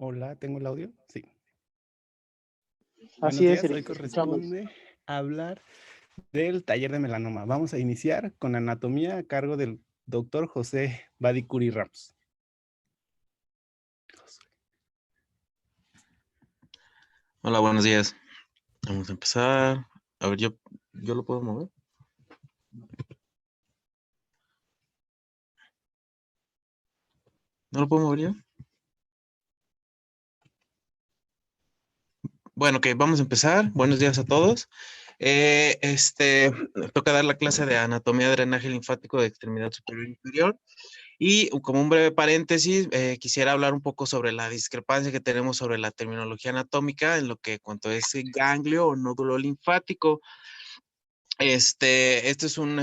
Hola, ¿tengo el audio? Sí. Buenos Así es, días, Eric, hoy te escuchamos. corresponde hablar del taller de melanoma. Vamos a iniciar con anatomía a cargo del doctor José Badicuri Ramos. Hola, buenos días. Vamos a empezar. A ver, yo lo puedo mover. ¿No lo puedo mover yo? Bueno, ok, vamos a empezar. Buenos días a todos. Me toca dar la clase de anatomía de drenaje linfático de extremidad superior e inferior. Y como un breve paréntesis, quisiera hablar un poco sobre la discrepancia que tenemos sobre la terminología anatómica en lo que cuanto es ganglio o nódulo linfático. Esto es un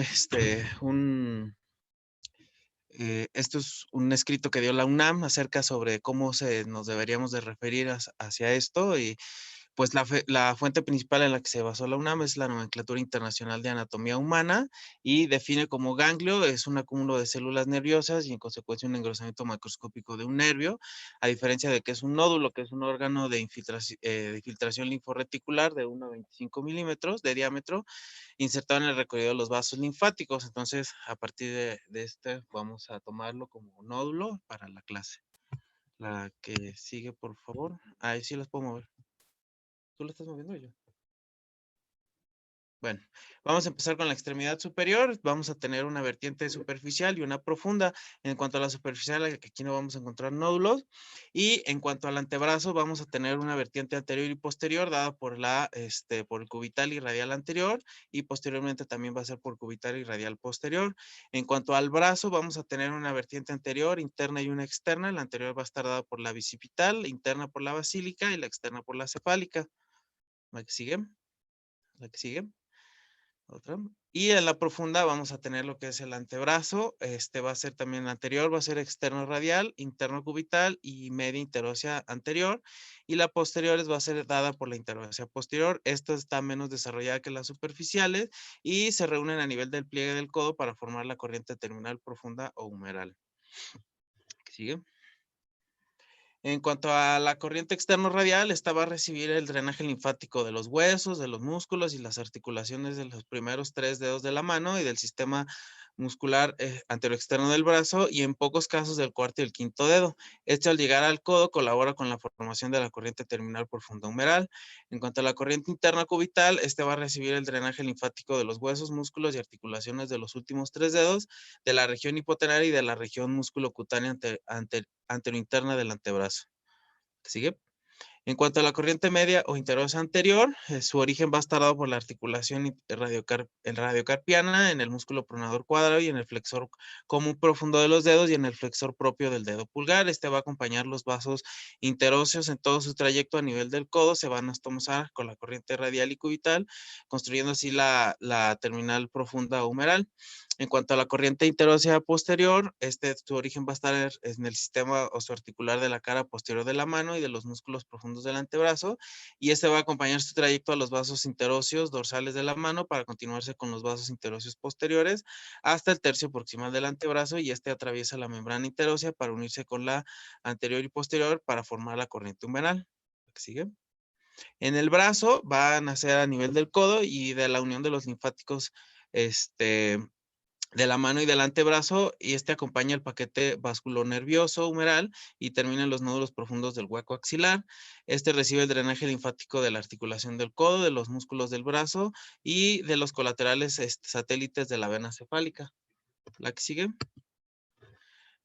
escrito que dio la UNAM acerca sobre cómo nos deberíamos de referir hacia esto y pues la fuente principal en la que se basó la UNAM es la Nomenclatura Internacional de Anatomía Humana y define como ganglio es un acúmulo de células nerviosas y en consecuencia un engrosamiento macroscópico de un nervio, a diferencia de que es un nódulo, que es un órgano de infiltración linforreticular de 1 a 25 milímetros de diámetro, insertado en el recorrido de los vasos linfáticos. Entonces, a partir de este, vamos a tomarlo como nódulo para la clase. La que sigue, por favor. Ahí sí las puedo mover. ¿Tú lo estás moviendo yo? Bueno, vamos a empezar con la extremidad superior. Vamos a tener una vertiente superficial y una profunda. En cuanto a la superficial, aquí no vamos a encontrar nódulos. Y en cuanto al antebrazo, vamos a tener una vertiente anterior y posterior dada por el cubital y radial anterior. Y posteriormente también va a ser por cubital y radial posterior. En cuanto al brazo, vamos a tener una vertiente anterior, interna y una externa. La anterior va a estar dada por la bicipital, la interna por la basílica y la externa por la cefálica. ¿La que sigue? ¿La que sigue? Otra. Y en la profunda vamos a tener lo que es el antebrazo. Este va a ser también anterior, va a ser externo radial, interno cubital y media interósea anterior. Y la posterior va a ser dada por la interósea posterior. Esta está menos desarrollada que las superficiales y se reúnen a nivel del pliegue del codo para formar la corriente terminal profunda o humeral. ¿Sigue? En cuanto a la corriente externo-radial, esta va a recibir el drenaje linfático de los huesos, de los músculos y las articulaciones de los primeros 3 dedos de la mano y del sistema muscular anteroexterno del brazo y en pocos casos del cuarto y el quinto dedo. Al llegar al codo colabora con la formación de la corriente terminal profunda humeral. En cuanto a la corriente interna cubital, este va a recibir el drenaje linfático de los huesos, músculos y articulaciones de los últimos 3 dedos, de la región hipotenaria y de la región musculocutánea anterointerna del antebrazo. ¿Sigue? En cuanto a la corriente media o interósea anterior, su origen va a estar dado por la articulación radiocarpiana en el músculo pronador cuadrado y en el flexor común profundo de los dedos y en el flexor propio del dedo pulgar. Este va a acompañar los vasos interóseos en todo su trayecto a nivel del codo. Se van a estomosar con la corriente radial y cubital, construyendo así la terminal profunda humeral. En cuanto a la corriente interósea posterior, su origen va a estar en el sistema osteoarticular de la cara posterior de la mano y de los músculos profundos del antebrazo, y este va a acompañar su trayecto a los vasos interóseos dorsales de la mano para continuarse con los vasos interóseos posteriores hasta el tercio proximal del antebrazo, y este atraviesa la membrana interósea para unirse con la anterior y posterior para formar la corriente humeral. ¿Sigue? En el brazo va a nacer a nivel del codo y de la unión de los linfáticos de la mano y del antebrazo, y acompaña el paquete vasculonervioso humeral y termina en los nódulos profundos del hueco axilar. Recibe el drenaje linfático de la articulación del codo, de los músculos del brazo y de los colaterales satélites de la vena cefálica. La que sigue.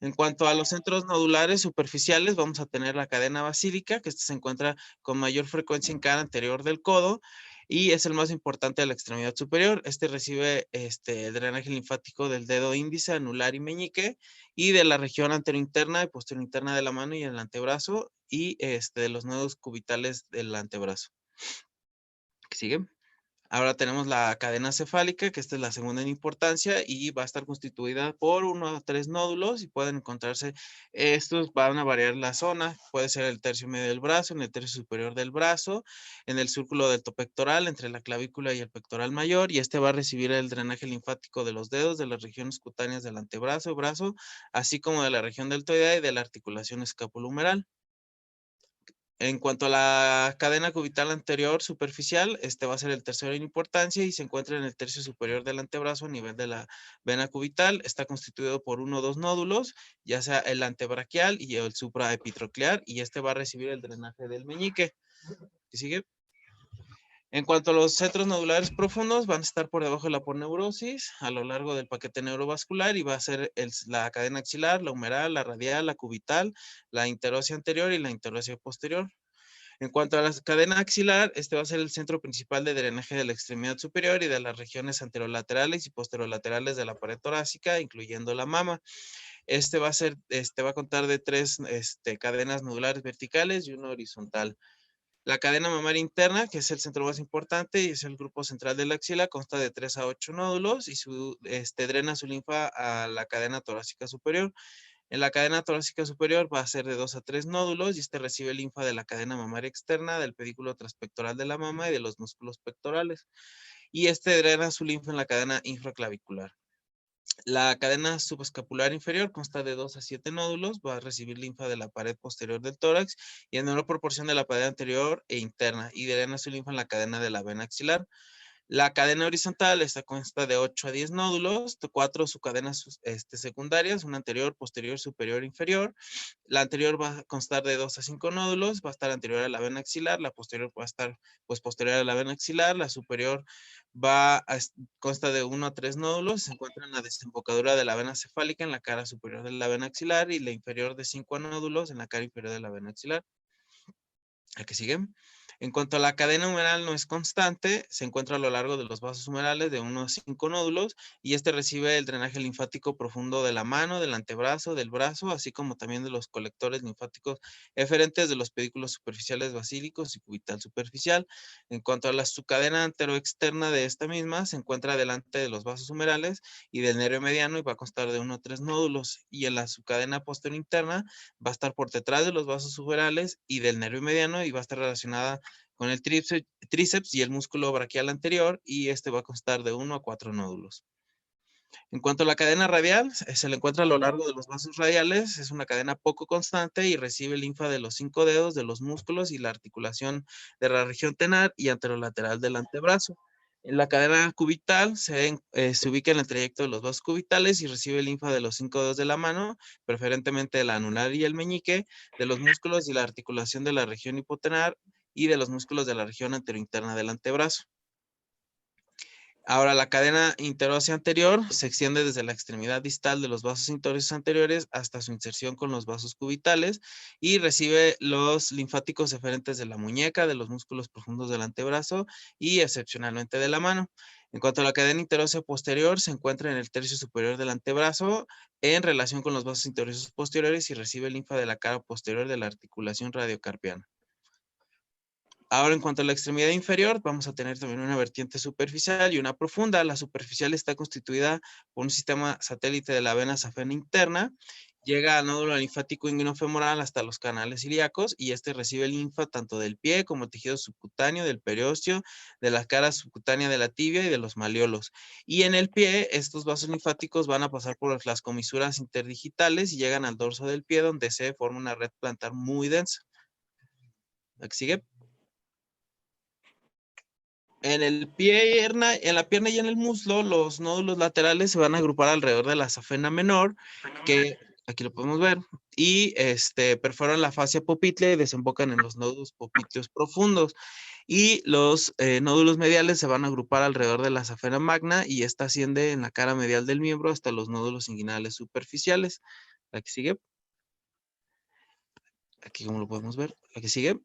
En cuanto a los centros nodulares superficiales, vamos a tener la cadena basílica, que se encuentra con mayor frecuencia en cara anterior del codo y es el más importante de la extremidad superior. Recibe el drenaje linfático del dedo índice, anular y meñique y de la región anterointerna y posteriorinterna de la mano y el antebrazo y de los nodos cubitales del antebrazo. ¿Qué sigue? Ahora tenemos la cadena cefálica, que esta es la segunda en importancia y va a estar constituida por 1 a 3 nódulos y pueden encontrarse, estos van a variar la zona, puede ser el tercio medio del brazo, en el tercio superior del brazo, en el círculo deltopectoral, entre la clavícula y el pectoral mayor, y va a recibir el drenaje linfático de los dedos, de las regiones cutáneas del antebrazo y brazo, así como de la región deltoidea y de la articulación escapulohumeral. En cuanto a la cadena cubital anterior superficial, este va a ser el tercero en importancia y se encuentra en el tercio superior del antebrazo a nivel de la vena cubital. Está constituido por uno o dos nódulos, ya sea el antebraquial y el supraepitroclear, y este va a recibir el drenaje del meñique. ¿Qué sigue? En cuanto a los centros nodulares profundos, van a estar por debajo de la aponeurosis, a lo largo del paquete neurovascular, y va a ser la cadena axilar, la humeral, la radial, la cubital, la interósea anterior y la interósea posterior. En cuanto a la cadena axilar, este va a ser el centro principal de drenaje de la extremidad superior y de las regiones anterolaterales y posterolaterales de la pared torácica, incluyendo la mama. Este va a contar de tres cadenas nodulares verticales y una horizontal. La cadena mamaria interna, que es el centro más importante y es el grupo central de la axila, consta de 3 a 8 nódulos y drena su linfa a la cadena torácica superior. En la cadena torácica superior va a ser de 2 a 3 nódulos y recibe linfa de la cadena mamaria externa, del pedículo transpectoral de la mama y de los músculos pectorales. Y drena su linfa en la cadena infraclavicular. La cadena subescapular inferior consta de 2 a 7 nódulos, va a recibir linfa de la pared posterior del tórax y en menor proporción de la pared anterior e interna, y drena su linfa en la cadena de la vena axilar. La cadena horizontal consta de 8 a 10 nódulos, 4 subcadenas secundarias, una anterior, posterior, superior, inferior. La anterior va a constar de 2 a 5 nódulos, va a estar anterior a la vena axilar, la posterior va a estar posterior a la vena axilar, la superior consta de 1 a 3 nódulos, se encuentra en la desembocadura de la vena cefálica en la cara superior de la vena axilar, y la inferior de 5 nódulos en la cara inferior de la vena axilar. ¿A qué sigue? En cuanto a la cadena humeral, no es constante, se encuentra a lo largo de los vasos humerales de 1 a 5 nódulos y recibe el drenaje linfático profundo de la mano, del antebrazo, del brazo, así como también de los colectores linfáticos eferentes de los pedículos superficiales basílicos y cubital superficial. En cuanto a la subcadena anteroexterna de esta misma, se encuentra delante de los vasos humerales y del nervio mediano y va a constar de 1 a 3 nódulos, y en la subcadena posterior interna va a estar por detrás de los vasos humerales y del nervio mediano y va a estar relacionada con el tríceps y el músculo braquial anterior, y va a constar de 1 a 4 nódulos. En cuanto a la cadena radial, se le encuentra a lo largo de los vasos radiales, es una cadena poco constante y recibe linfa de los 5 dedos, de los músculos y la articulación de la región tenar y anterolateral del antebrazo. En la cadena cubital se ubica en el trayecto de los vasos cubitales y recibe linfa de los 5 dedos de la mano, preferentemente del anular y el meñique, de los músculos y la articulación de la región hipotenar y de los músculos de la región anterointerna del antebrazo. Ahora, la cadena interósea anterior se extiende desde la extremidad distal de los vasos interóseos anteriores hasta su inserción con los vasos cubitales y recibe los linfáticos eferentes de la muñeca, de los músculos profundos del antebrazo y excepcionalmente de la mano. En cuanto a la cadena interósea posterior, se encuentra en el tercio superior del antebrazo en relación con los vasos interóseos posteriores y recibe linfa de la cara posterior de la articulación radiocarpiana. Ahora, en cuanto a la extremidad inferior, vamos a tener también una vertiente superficial y una profunda. La superficial está constituida por un sistema satélite de la vena safena interna, llega al nódulo linfático inguinofemoral hasta los canales ilíacos y recibe linfa tanto del pie como el tejido subcutáneo, del periósteo, de la cara subcutánea de la tibia y de los malleolos. Y en el pie, estos vasos linfáticos van a pasar por las comisuras interdigitales y llegan al dorso del pie, donde se forma una red plantar muy densa. ¿La que sigue? En la pierna y en el muslo, los nódulos laterales se van a agrupar alrededor de la safena menor, que aquí lo podemos ver, y perforan la fascia popitlea y desembocan en los nódulos popitleos profundos. Y los nódulos mediales se van a agrupar alrededor de la safena magna y esta asciende en la cara medial del miembro hasta los nódulos inguinales superficiales. La que sigue. Aquí como lo podemos ver. La que sigue.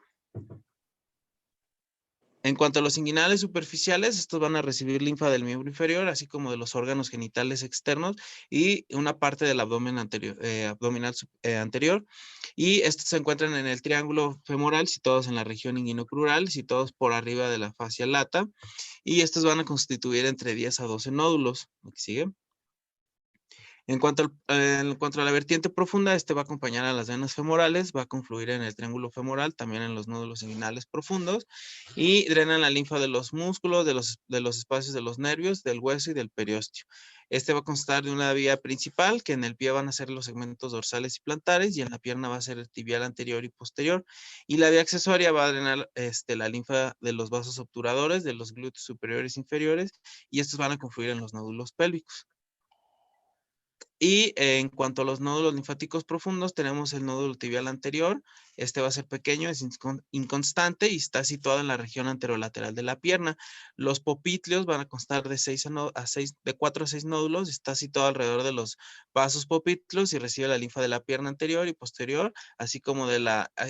En cuanto a los inguinales superficiales, estos van a recibir linfa del miembro inferior, así como de los órganos genitales externos y una parte del abdomen abdominal anterior. Y estos se encuentran en el triángulo femoral, situados en la región inguinocrural, situados por arriba de la fascia lata. Y estos van a constituir entre 10 a 12 nódulos. ¿Qué sigue? En cuanto a la vertiente profunda, este va a acompañar a las venas femorales, va a confluir en el triángulo femoral, también en los nódulos inguinales profundos, y drena la linfa de los músculos, de los espacios de los nervios, del hueso y del periósteo. Este va a constar de una vía principal, que en el pie van a ser los segmentos dorsales y plantares, y en la pierna va a ser el tibial anterior y posterior, y la vía accesoria va a drenar la linfa de los vasos obturadores, de los glúteos superiores e inferiores, y estos van a confluir en los nódulos pélvicos. Y en cuanto a los nódulos linfáticos profundos, tenemos el nódulo tibial anterior. Este va a ser pequeño, es inconstante y está situado en la región anterolateral de la pierna. Los popitlios van a constar de 4 a 6 nódulos. Está situado alrededor de los vasos popitlios y recibe la linfa de la pierna anterior y posterior, así como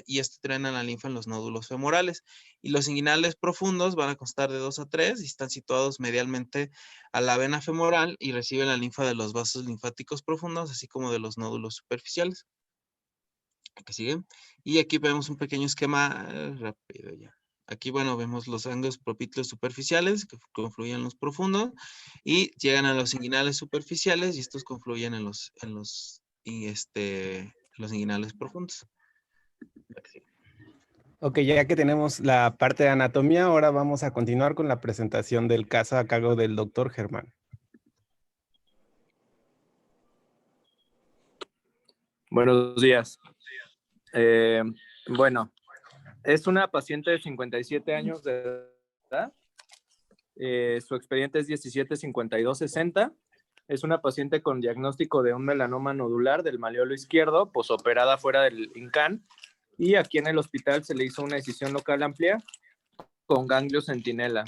y este drena la linfa en los nódulos femorales. Y los inguinales profundos van a constar de 2 a 3 y están situados medialmente a la vena femoral y reciben la linfa de los vasos linfáticos profundos, así como de los nódulos superficiales. Aquí sigue. Y aquí vemos un pequeño esquema rápido ya. Aquí, bueno, vemos los ganglios propitlios superficiales que confluyen en los profundos y llegan a los inguinales superficiales y estos confluyen en los inguinales profundos. Aquí sigue. Ok, ya que tenemos la parte de anatomía, ahora vamos a continuar con la presentación del caso a cargo del doctor Germán. Buenos días. Bueno, es una paciente de 57 años de edad. Su expediente es 175260. Es una paciente con diagnóstico de un melanoma nodular del maleolo izquierdo, posoperada fuera del INCAN. Y aquí en el hospital se le hizo una decisión local amplia con ganglio centinela.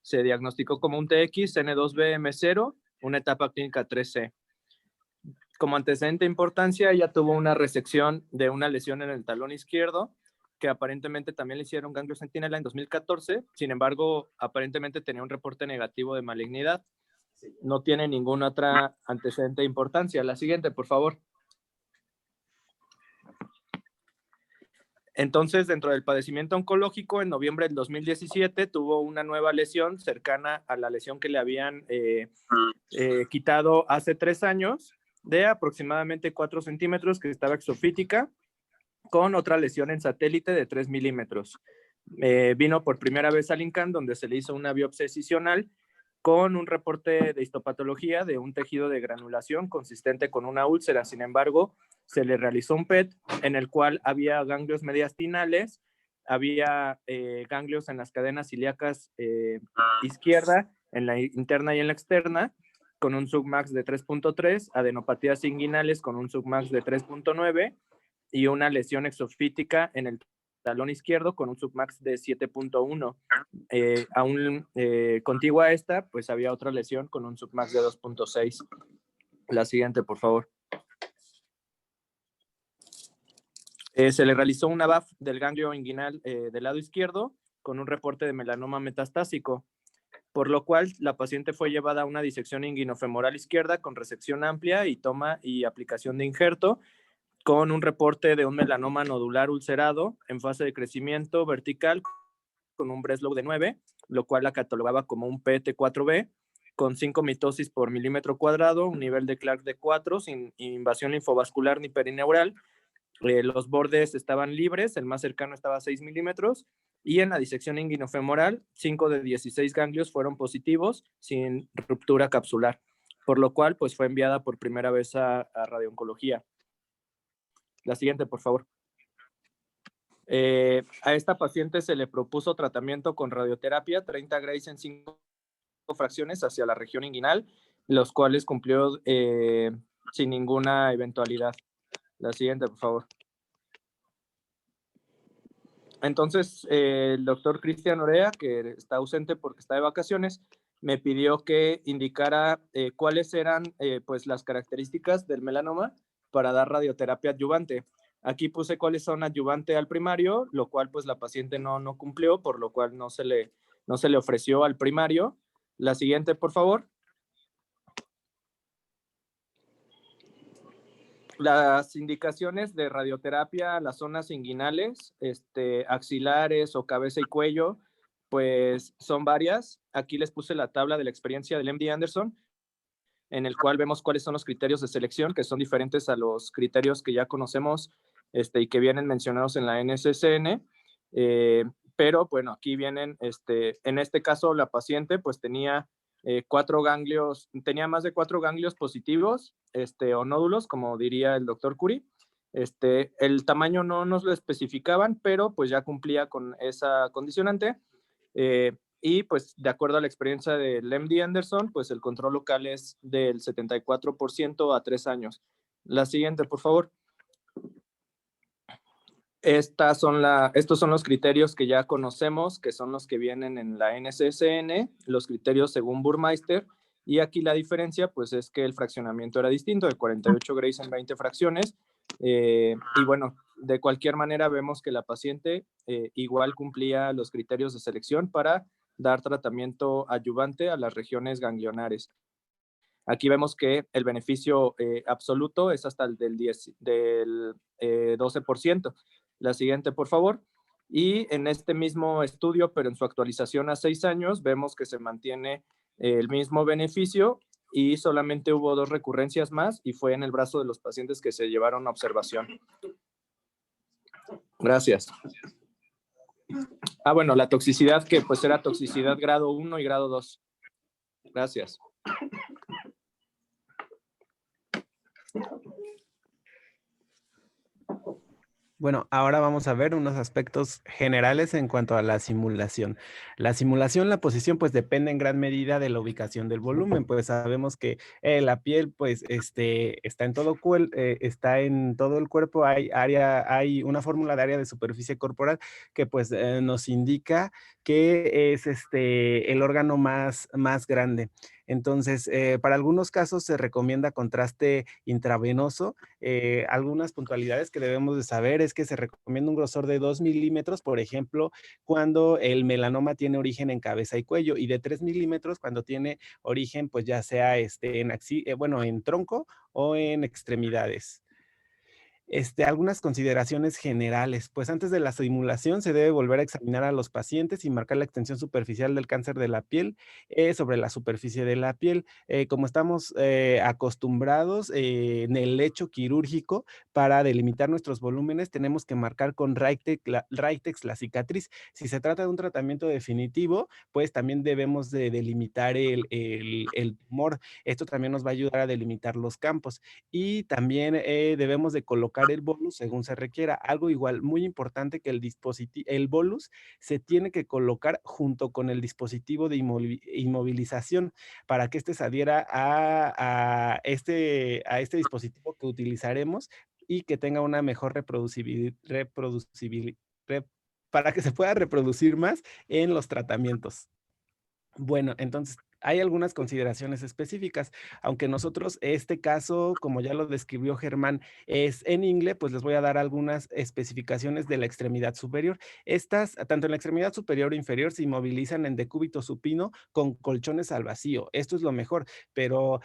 Se diagnosticó como un TX N2BM0, una etapa clínica 3C. Como antecedente de importancia, ella tuvo una resección de una lesión en el talón izquierdo, que aparentemente también le hicieron ganglio centinela en 2014. Sin embargo, aparentemente tenía un reporte negativo de malignidad. No tiene ninguna otra antecedente de importancia. La siguiente, por favor. Entonces, dentro del padecimiento oncológico, en noviembre del 2017 tuvo una nueva lesión cercana a la lesión que le habían quitado hace 3 años, de aproximadamente 4 centímetros, que estaba exofítica, con otra lesión en satélite de 3 milímetros. Vino por primera vez al INCAN, donde se le hizo una biopsia excisional con un reporte de histopatología de un tejido de granulación consistente con una úlcera. Sin embargo, se le realizó un PET en el cual había ganglios mediastinales, había ganglios en las cadenas ilíacas izquierda, en la interna y en la externa, con un submax de 3.3, adenopatías inguinales con un submax de 3.9 y una lesión exofítica en el talón izquierdo con un submax de 7.1. Aún contigua a esta, pues había otra lesión con un submax de 2.6. La siguiente, por favor. Se le realizó una BAF del ganglio inguinal del lado izquierdo con un reporte de melanoma metastásico, por lo cual la paciente fue llevada a una disección inguinofemoral izquierda con resección amplia y toma y aplicación de injerto, con un reporte de un melanoma nodular ulcerado en fase de crecimiento vertical con un Breslow de 9, lo cual la catalogaba como un PT4B, con 5 mitosis por milímetro cuadrado, un nivel de Clark de 4, sin invasión linfovascular ni perineural. Los bordes estaban libres, el más cercano estaba a 6 milímetros, y en la disección inguinofemoral, 5 de 16 ganglios fueron positivos, sin ruptura capsular, por lo cual pues, fue enviada por primera vez a radiooncología. La siguiente, por favor. A esta paciente se le propuso tratamiento con radioterapia, 30 grays en 5 fracciones hacia la región inguinal, los cuales cumplió sin ninguna eventualidad. La siguiente, por favor. Entonces, el doctor Cristian Orea, que está ausente porque está de vacaciones, me pidió que indicara cuáles eran pues, las características del melanoma para dar radioterapia adyuvante. Aquí puse cuáles son adyuvante al primario, lo cual pues la paciente no cumplió, por lo cual no se le ofreció al primario. La siguiente, por favor. Las indicaciones de radioterapia a las zonas inguinales, axilares o cabeza y cuello, pues son varias. Aquí les puse la tabla de la experiencia del MD Anderson, en el cual vemos cuáles son los criterios de selección, que son diferentes a los criterios que ya conocemos y que vienen mencionados en la NCCN. Pero bueno, aquí vienen, en este caso la paciente pues tenía 4 ganglios, tenía más de 4 ganglios positivos o nódulos, como diría el doctor Curi. El tamaño no nos lo especificaban, pero pues ya cumplía con esa condicionante. Y pues de acuerdo a la experiencia del MD Anderson, pues el control local es del 74% a 3 años. La siguiente, por favor. Estos son los criterios que ya conocemos, que son los que vienen en la NCCN, los criterios según Burmeister, y aquí la diferencia pues es que el fraccionamiento era distinto, de 48 Grays en 20 fracciones, y bueno, de cualquier manera vemos que la paciente igual cumplía los criterios de selección para dar tratamiento adyuvante a las regiones ganglionares. Aquí vemos que el beneficio absoluto es hasta el del 12%. La siguiente, por favor. Y en este mismo estudio, pero en su actualización a 6 años, vemos que se mantiene el mismo beneficio y solamente hubo 2 recurrencias más y fue en el brazo de los pacientes que se llevaron a observación. Gracias. Bueno, la toxicidad que pues era toxicidad grado 1 y grado 2. Gracias. Bueno, ahora vamos a ver unos aspectos generales en cuanto a la simulación. La simulación, la posición, pues depende en gran medida de la ubicación del volumen, pues sabemos que la piel, pues, está en todo el cuerpo, hay una fórmula de área de superficie corporal que, pues, nos indica que es el órgano más grande. Entonces, para algunos casos se recomienda contraste intravenoso. Algunas puntualidades que debemos de saber es que se recomienda un grosor de 2 milímetros, por ejemplo, cuando el melanoma tiene origen en cabeza y cuello, y de 3 milímetros cuando tiene origen, pues ya sea en tronco o en extremidades. Algunas consideraciones generales. Pues antes de la simulación se debe volver a examinar a los pacientes y marcar la extensión superficial del cáncer de la piel sobre la superficie de la piel. Como estamos acostumbrados en el lecho quirúrgico, para delimitar nuestros volúmenes tenemos que marcar con Ritex la cicatriz. Si se trata de un tratamiento definitivo, pues también debemos de delimitar el tumor. Esto también nos va a ayudar a delimitar los campos. Y también debemos de colocar el bolus según se requiera. Algo igual muy importante, que el bolus se tiene que colocar junto con el dispositivo de inmovilización para que se adhiera a este dispositivo que utilizaremos y que tenga una mejor para que se pueda reproducir más en los tratamientos. Bueno, entonces hay algunas consideraciones específicas, aunque nosotros este caso, como ya lo describió Germán, es en ingle, pues les voy a dar algunas especificaciones de la extremidad superior. Estas, tanto en la extremidad superior o inferior, se inmovilizan en decúbito supino con colchones al vacío. Esto es lo mejor, pero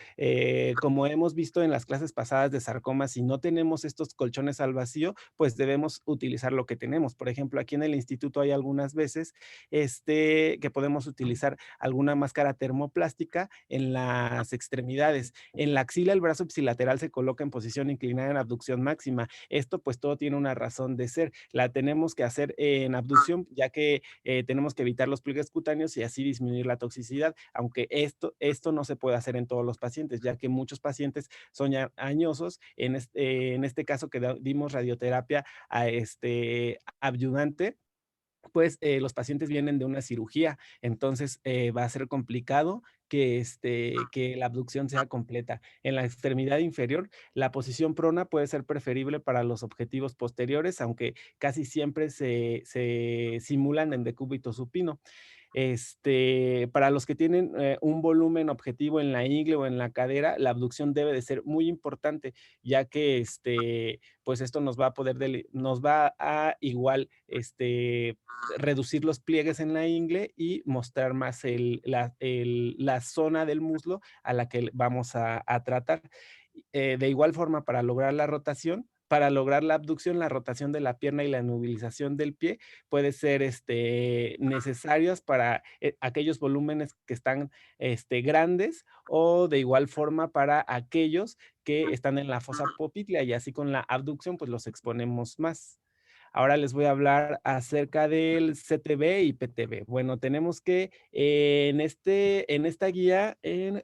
como hemos visto en las clases pasadas de sarcoma, si no tenemos estos colchones al vacío, pues debemos utilizar lo que tenemos. Por ejemplo, aquí en el instituto hay algunas veces que podemos utilizar alguna máscara termoplástica en las extremidades. En la axila, el brazo ipsilateral se coloca en posición inclinada en abducción máxima. Esto pues todo tiene una razón de ser. La tenemos que hacer en abducción, ya que tenemos que evitar los pliegues cutáneos y así disminuir la toxicidad, aunque esto no se puede hacer en todos los pacientes, ya que muchos pacientes son ya añosos. En este caso que dimos radioterapia a adyuvante, pues los pacientes vienen de una cirugía, entonces va a ser complicado que la abducción sea completa. En la extremidad inferior, la posición prona puede ser preferible para los objetivos posteriores, aunque casi siempre se simulan en decúbito supino. Para los que tienen un volumen objetivo en la ingle o en la cadera, la abducción debe de ser muy importante, ya que pues esto nos va a igual reducir los pliegues en la ingle y mostrar más la zona del muslo a la que vamos a tratar. De igual forma, para lograr la rotación, para lograr la abducción, la rotación de la pierna y la movilización del pie puede ser necesarias para aquellos volúmenes que están grandes o de igual forma para aquellos que están en la fosa popltea y así con la abducción pues los exponemos más. Ahora les voy a hablar acerca del CTB y PTB. Bueno, tenemos que en esta guía, en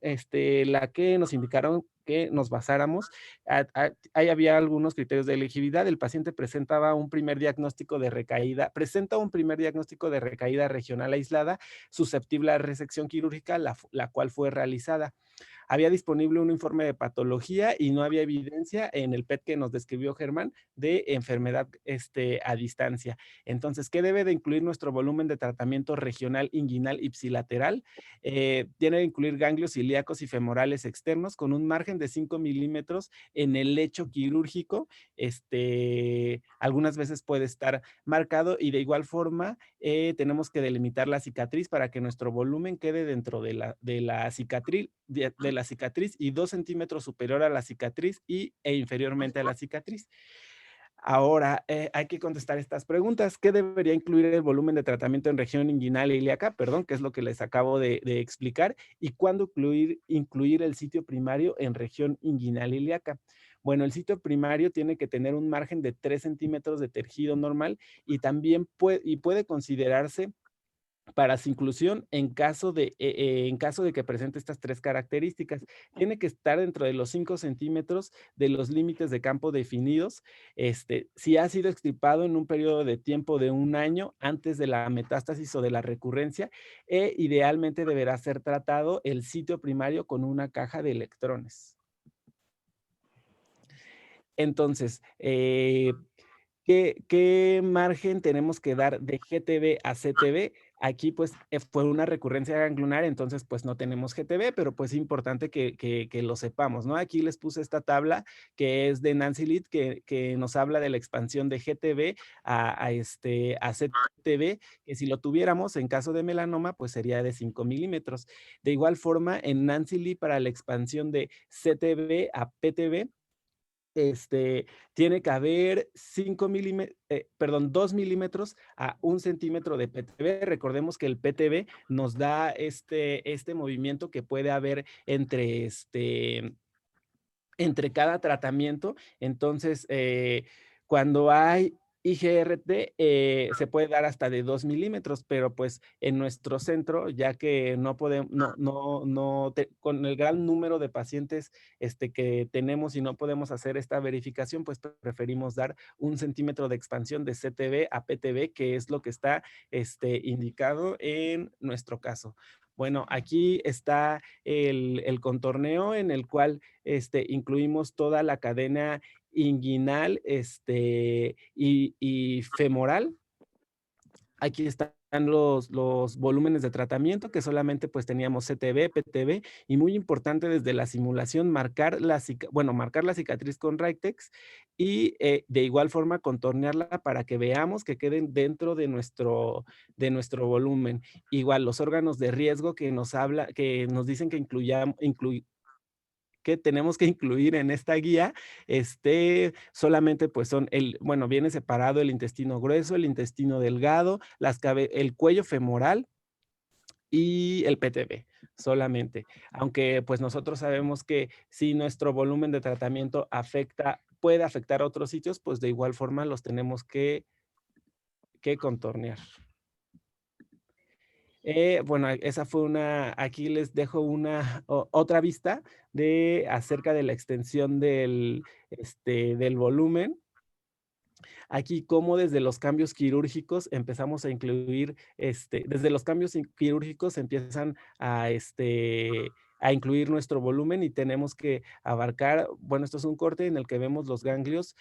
la que nos indicaron que nos basáramos, ahí había algunos criterios de elegibilidad. El paciente presenta un primer diagnóstico de recaída regional aislada, susceptible a resección quirúrgica, la cual fue realizada. Había disponible un informe de patología y no había evidencia en el PET que nos describió Germán de enfermedad a distancia. Entonces, ¿qué debe de incluir nuestro volumen de tratamiento regional, inguinal, ipsilateral? Tiene que incluir ganglios ilíacos y femorales externos con un margen de 5 milímetros en el lecho quirúrgico. Algunas veces puede estar marcado y de igual forma tenemos que delimitar la cicatriz para que nuestro volumen quede dentro de la cicatriz y 2 centímetros superior a la cicatriz e inferiormente a la cicatriz. Ahora, hay que contestar estas preguntas. ¿Qué debería incluir el volumen de tratamiento en región inguinal e ilíaca? Perdón, que es lo que les acabo de explicar. ¿Y cuándo incluir el sitio primario en región inguinal e ilíaca? Bueno, el sitio primario tiene que tener un margen de 3 centímetros de tejido normal y también puede considerarse para su inclusión en caso de que presente estas 3 características. Tiene que estar dentro de los 5 centímetros de los límites de campo definidos, si ha sido extirpado en un periodo de tiempo de 1 año antes de la metástasis o de la recurrencia, idealmente deberá ser tratado el sitio primario con una caja de electrones. Entonces, ¿qué margen tenemos que dar de GTB a CTB? Aquí, pues, fue una recurrencia ganglionar, entonces, pues, no tenemos GTB, pero, pues, es importante que lo sepamos, ¿no? Aquí les puse esta tabla que es de Nancy Litt, que nos habla de la expansión de GTB a CTB, que si lo tuviéramos en caso de melanoma, pues, sería de 5 milímetros. De igual forma, en Nancy Litt, para la expansión de CTB a PTB, tiene que haber 2 milímetros a 1 centímetro de PTB. Recordemos que el PTB nos da este movimiento que puede haber entre cada tratamiento. Entonces, cuando hay IGRT, se puede dar hasta de 2 milímetros, pero pues en nuestro centro, ya que no podemos, con el gran número de pacientes que tenemos y no podemos hacer esta verificación, pues preferimos dar 1 centímetro de expansión de CTB a PTB, que es lo que está indicado en nuestro caso. Bueno, aquí está el contorneo en el cual incluimos toda la cadena inguinal y femoral. Aquí están los volúmenes de tratamiento, que solamente pues teníamos CTB, PTB, y muy importante desde la simulación marcar la cicatriz con Ritex y de igual forma contornearla para que veamos que queden dentro de nuestro volumen. Igual los órganos de riesgo que nos dicen que tenemos que incluir en esta guía, solamente pues viene separado el intestino grueso, el intestino delgado, el cuello femoral y el PTB solamente. Aunque pues nosotros sabemos que si nuestro volumen de tratamiento puede afectar a otros sitios, pues de igual forma los tenemos que contornear. Bueno, esa fue aquí les dejo otra vista acerca de la extensión del volumen. Aquí como desde los cambios quirúrgicos empezamos a incluir, desde los cambios quirúrgicos empiezan a incluir nuestro volumen y tenemos que abarcar, bueno, esto es un corte en el que vemos los ganglios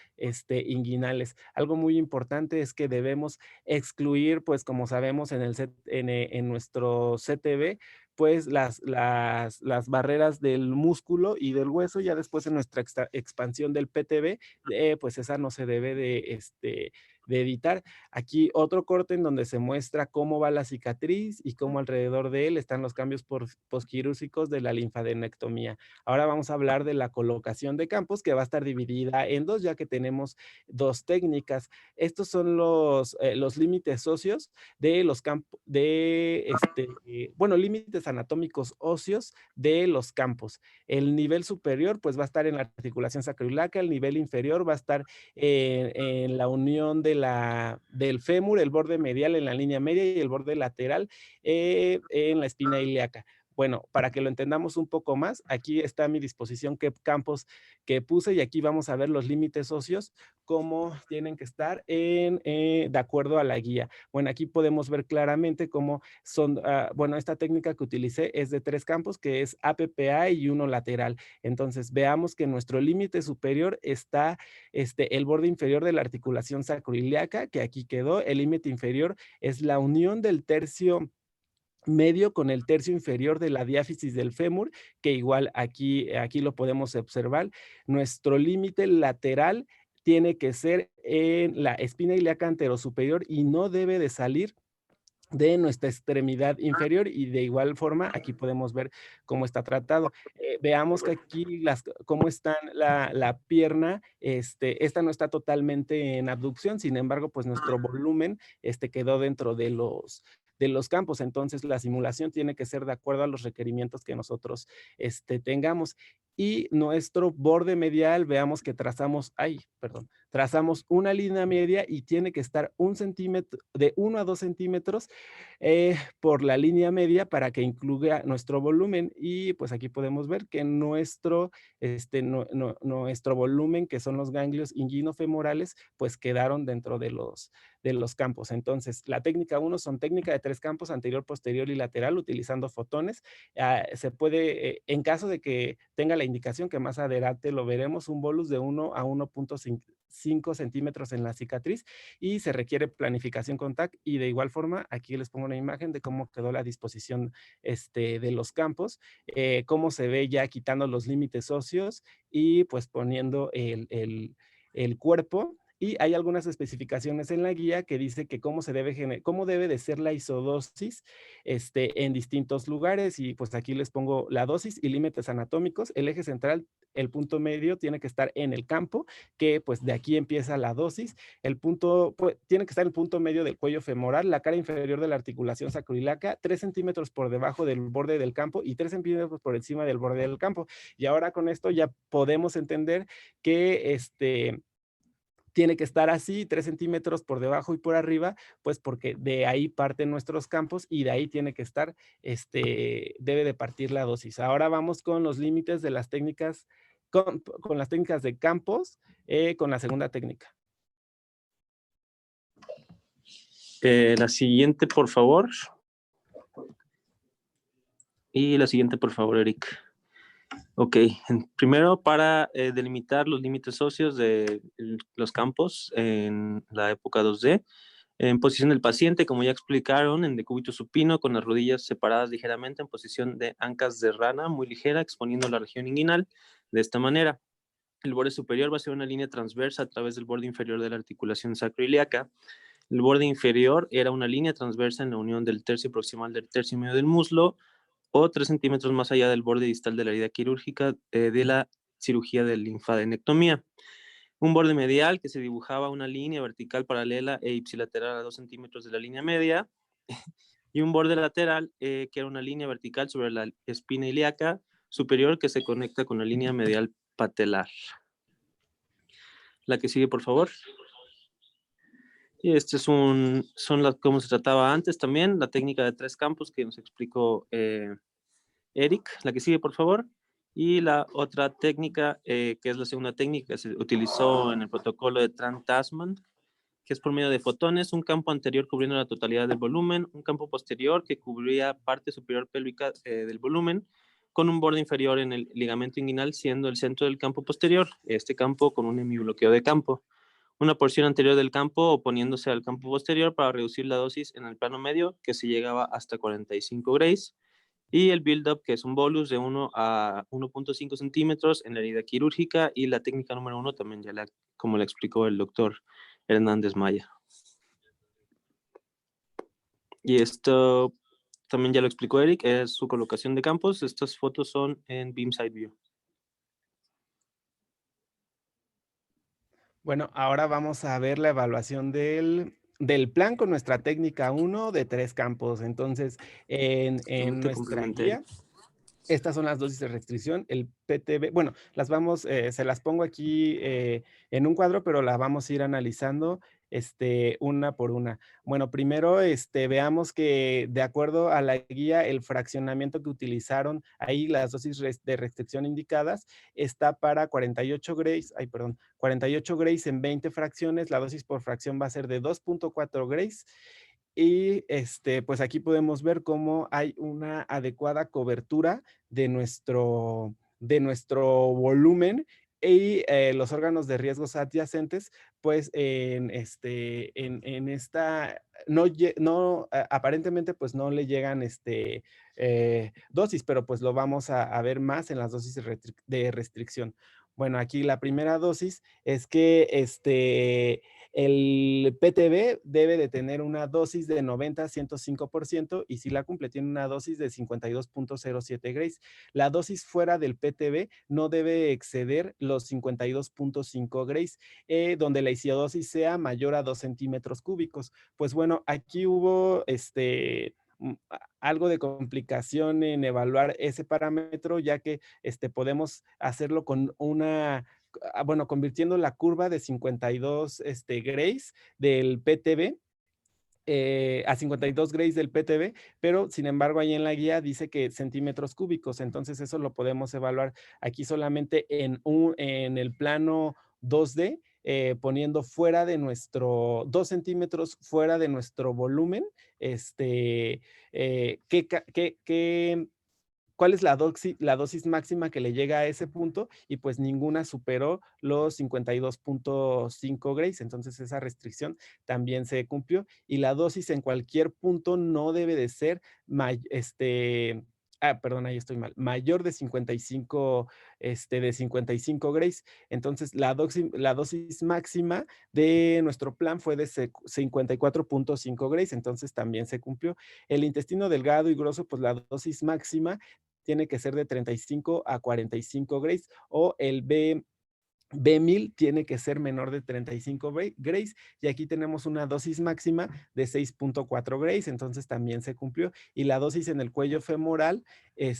inguinales. Algo muy importante es que debemos excluir, pues como sabemos en nuestro CTB, pues las barreras del músculo y del hueso. Ya después en nuestra expansión del PTB, pues esa no se debe editar. Aquí otro corte en donde se muestra cómo va la cicatriz y cómo alrededor de él están los cambios posquirúrgicos de la linfadenectomía. Ahora vamos a hablar de la colocación de campos, que va a estar dividida en dos, ya que tenemos dos técnicas. Estos son los límites óseos de los campos, bueno, límites anatómicos óseos de los campos. El nivel superior, pues va a estar en la articulación sacroiliaca, el nivel inferior va a estar en la unión del fémur, el borde medial en la línea media y el borde lateral en la espina ilíaca. Bueno, para que lo entendamos un poco más, aquí está a mi disposición qué campos que puse y aquí vamos a ver los límites óseos, cómo tienen que estar de acuerdo a la guía. Bueno, aquí podemos ver claramente cómo son, bueno, esta técnica que utilicé es de 3 campos, que es APPA y uno lateral. Entonces, veamos que nuestro límite superior está el borde inferior de la articulación sacroiliaca, que aquí quedó. El límite inferior es la unión del tercio medio con el tercio inferior de la diáfisis del fémur, que igual aquí lo podemos observar. Nuestro límite lateral tiene que ser en la espina ilíaca anterosuperior y no debe de salir de nuestra extremidad inferior y de igual forma aquí podemos ver cómo está tratado. Veamos que aquí cómo está la pierna, esta no está totalmente en abducción, sin embargo, pues nuestro volumen quedó dentro de los campos, entonces la simulación tiene que ser de acuerdo a los requerimientos que nosotros tengamos. Y nuestro borde medial, veamos que trazamos una línea media y tiene que estar 1 centímetro, de 1 a 2 centímetros por la línea media para que incluya nuestro volumen y pues aquí podemos ver que nuestro volumen, que son los ganglios inguinofemorales, pues quedaron dentro de los campos. Entonces, la técnica 1 son técnica de 3 campos, anterior, posterior y lateral, utilizando fotones. Se puede, en caso de que tenga la indicación, que más adelante lo veremos, un bolus de 1 a 1.5 centímetros en la cicatriz y se requiere planificación con TAC y de igual forma, aquí les pongo una imagen de cómo quedó la disposición de los campos, cómo se ve ya quitando los límites óseos y pues poniendo el cuerpo. Y hay algunas especificaciones en la guía que dice que cómo debe de ser la isodosis en distintos lugares y pues aquí les pongo la dosis y límites anatómicos. El eje central, el punto medio tiene que estar en el campo, que pues de aquí empieza la dosis. El punto, pues, tiene que estar en el punto medio del cuello femoral, la cara inferior de la articulación sacroiliaca, 3 centímetros por debajo del borde del campo y 3 centímetros por encima del borde del campo. Y ahora con esto ya podemos entender que tiene que estar así, 3 centímetros por debajo y por arriba, pues porque de ahí parten nuestros campos y de ahí tiene que estar, debe de partir la dosis. Ahora vamos con los límites de las técnicas, con las técnicas de campos, con la segunda técnica. La siguiente, por favor. Y la siguiente, por favor, Eric. Ok, primero para delimitar los límites óseos de los campos en la época 2D. En posición del paciente, como ya explicaron, en decúbito supino, con las rodillas separadas ligeramente, en posición de ancas de rana, muy ligera, exponiendo la región inguinal, de esta manera. El borde superior va a ser una línea transversa a través del borde inferior de la articulación sacroiliaca. El borde inferior era una línea transversa en la unión del tercio proximal del tercio medio del muslo, o 3 centímetros más allá del borde distal de la herida quirúrgica de la cirugía de linfadenectomía. Un borde medial que se dibujaba una línea vertical paralela e ipsilateral a 2 centímetros de la línea media, y un borde lateral que era una línea vertical sobre la espina ilíaca superior que se conecta con la línea medial patelar. La que sigue, por favor. Y este es como se trataba antes también, la técnica de 3 campos que nos explicó Eric. La que sigue, por favor. Y la otra técnica, que es la segunda técnica que se utilizó en el protocolo de Trans-Tasman, que es por medio de fotones, un campo anterior cubriendo la totalidad del volumen, un campo posterior que cubría parte superior pélvica del volumen, con un borde inferior en el ligamento inguinal, siendo el centro del campo posterior, este campo con un hemibloqueo de campo. Una porción anterior del campo oponiéndose al campo posterior para reducir la dosis en el plano medio, que se llegaba hasta 45 grays, y el build-up, que es un bolus de 1 a 1.5 centímetros en la herida quirúrgica, y la técnica número 1 también como le explicó el doctor Hernández Maya. Y esto también ya lo explicó Eric, es su colocación de campos. Estas fotos son en Beam Side View. Bueno, ahora vamos a ver la evaluación del plan con nuestra técnica 1 de 3 campos. Entonces, en Te nuestra complementé, guía, Eric. estas son las dosis de restricción, el PTB, bueno, las vamos, se las pongo aquí en un cuadro, pero las vamos a ir analizando una por una. Bueno, primero veamos que de acuerdo a la guía, el fraccionamiento que utilizaron ahí, las dosis de restricción indicadas, está para 48 grays, 48 grays en 20 fracciones, la dosis por fracción va a ser de 2.4 grays. Y pues aquí podemos ver cómo hay una adecuada cobertura de nuestro volumen y los órganos de riesgos adyacentes, pues en esta, aparentemente pues no le llegan dosis, pero pues lo vamos a ver más en las dosis de restricción. Bueno, aquí la primera dosis es que el PTB debe de tener una dosis de 90 a 105% y si la cumple tiene una dosis de 52.07 grays. La dosis fuera del PTB no debe exceder los 52.5 grays, donde la isiodosis sea mayor a 2 centímetros cúbicos. Pues bueno, aquí hubo algo de complicación en evaluar ese parámetro, ya que podemos hacerlo con bueno, convirtiendo la curva de 52 grays del PTB a 52 grays del PTB, pero sin embargo ahí en la guía dice que centímetros cúbicos, entonces eso lo podemos evaluar aquí solamente en el plano 2D, poniendo fuera de 2 centímetros fuera de nuestro volumen, cuál es la dosis máxima que le llega a ese punto y pues ninguna superó los 52.5 grays, entonces esa restricción también se cumplió y la dosis en cualquier punto no debe de ser perdón, ahí estoy mal, mayor de 55 grays. Entonces la dosis máxima de nuestro plan fue de 54.5 grays, entonces también se cumplió. El intestino delgado y grueso, pues la dosis máxima tiene que ser de 35 a 45 grays o el B1000 tiene que ser menor de 35 grays y aquí tenemos una dosis máxima de 6.4 grays, entonces también se cumplió. Y la dosis en el cuello femoral, en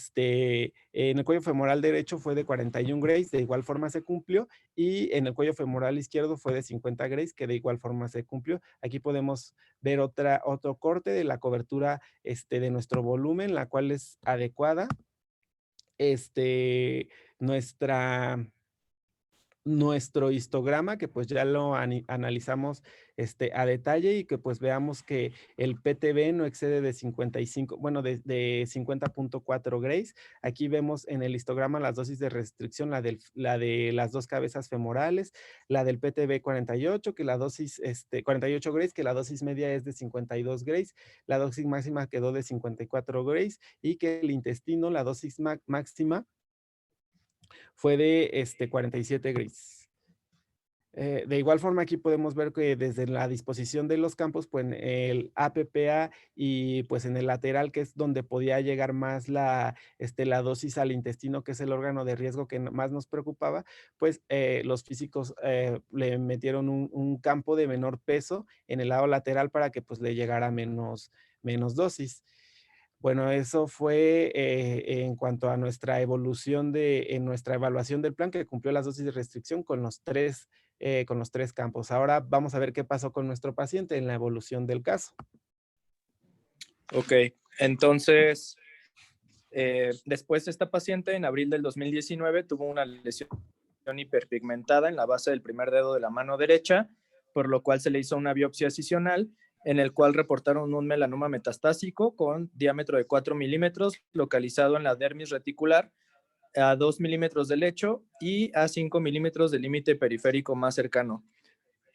el cuello femoral derecho fue de 41 grays, de igual forma se cumplió, y en el cuello femoral izquierdo fue de 50 grays, que de igual forma se cumplió. Aquí podemos ver otro corte de la cobertura de nuestro volumen, la cual es adecuada. Nuestro histograma, que pues ya lo analizamos a detalle y que pues veamos que el PTB no excede de 55, bueno, de 50.4 grays. Aquí vemos en el histograma las dosis de restricción, la de las dos cabezas femorales, la del PTB 48, que la dosis, 48 grays, que la dosis media es de 52 grays, la dosis máxima quedó de 54 grays y que el intestino, la dosis máxima fue de 47 grays. De igual forma, aquí podemos ver que desde la disposición de los campos, pues el APPA y pues en el lateral, que es donde podía llegar más la dosis al intestino, que es el órgano de riesgo que más nos preocupaba, pues los físicos le metieron un campo de menor peso en el lado lateral para que pues le llegara menos dosis. Bueno, eso fue en cuanto a nuestra evaluación del plan que cumplió las dosis de restricción con los tres campos. Ahora vamos a ver qué pasó con nuestro paciente en la evolución del caso. Ok, entonces, después esta paciente en abril del 2019 tuvo una lesión hiperpigmentada en la base del primer dedo de la mano derecha, por lo cual se le hizo una biopsia excisional en el cual reportaron un melanoma metastásico con diámetro de 4 milímetros localizado en la dermis reticular a 2 milímetros del lecho y a 5 milímetros del límite periférico más cercano.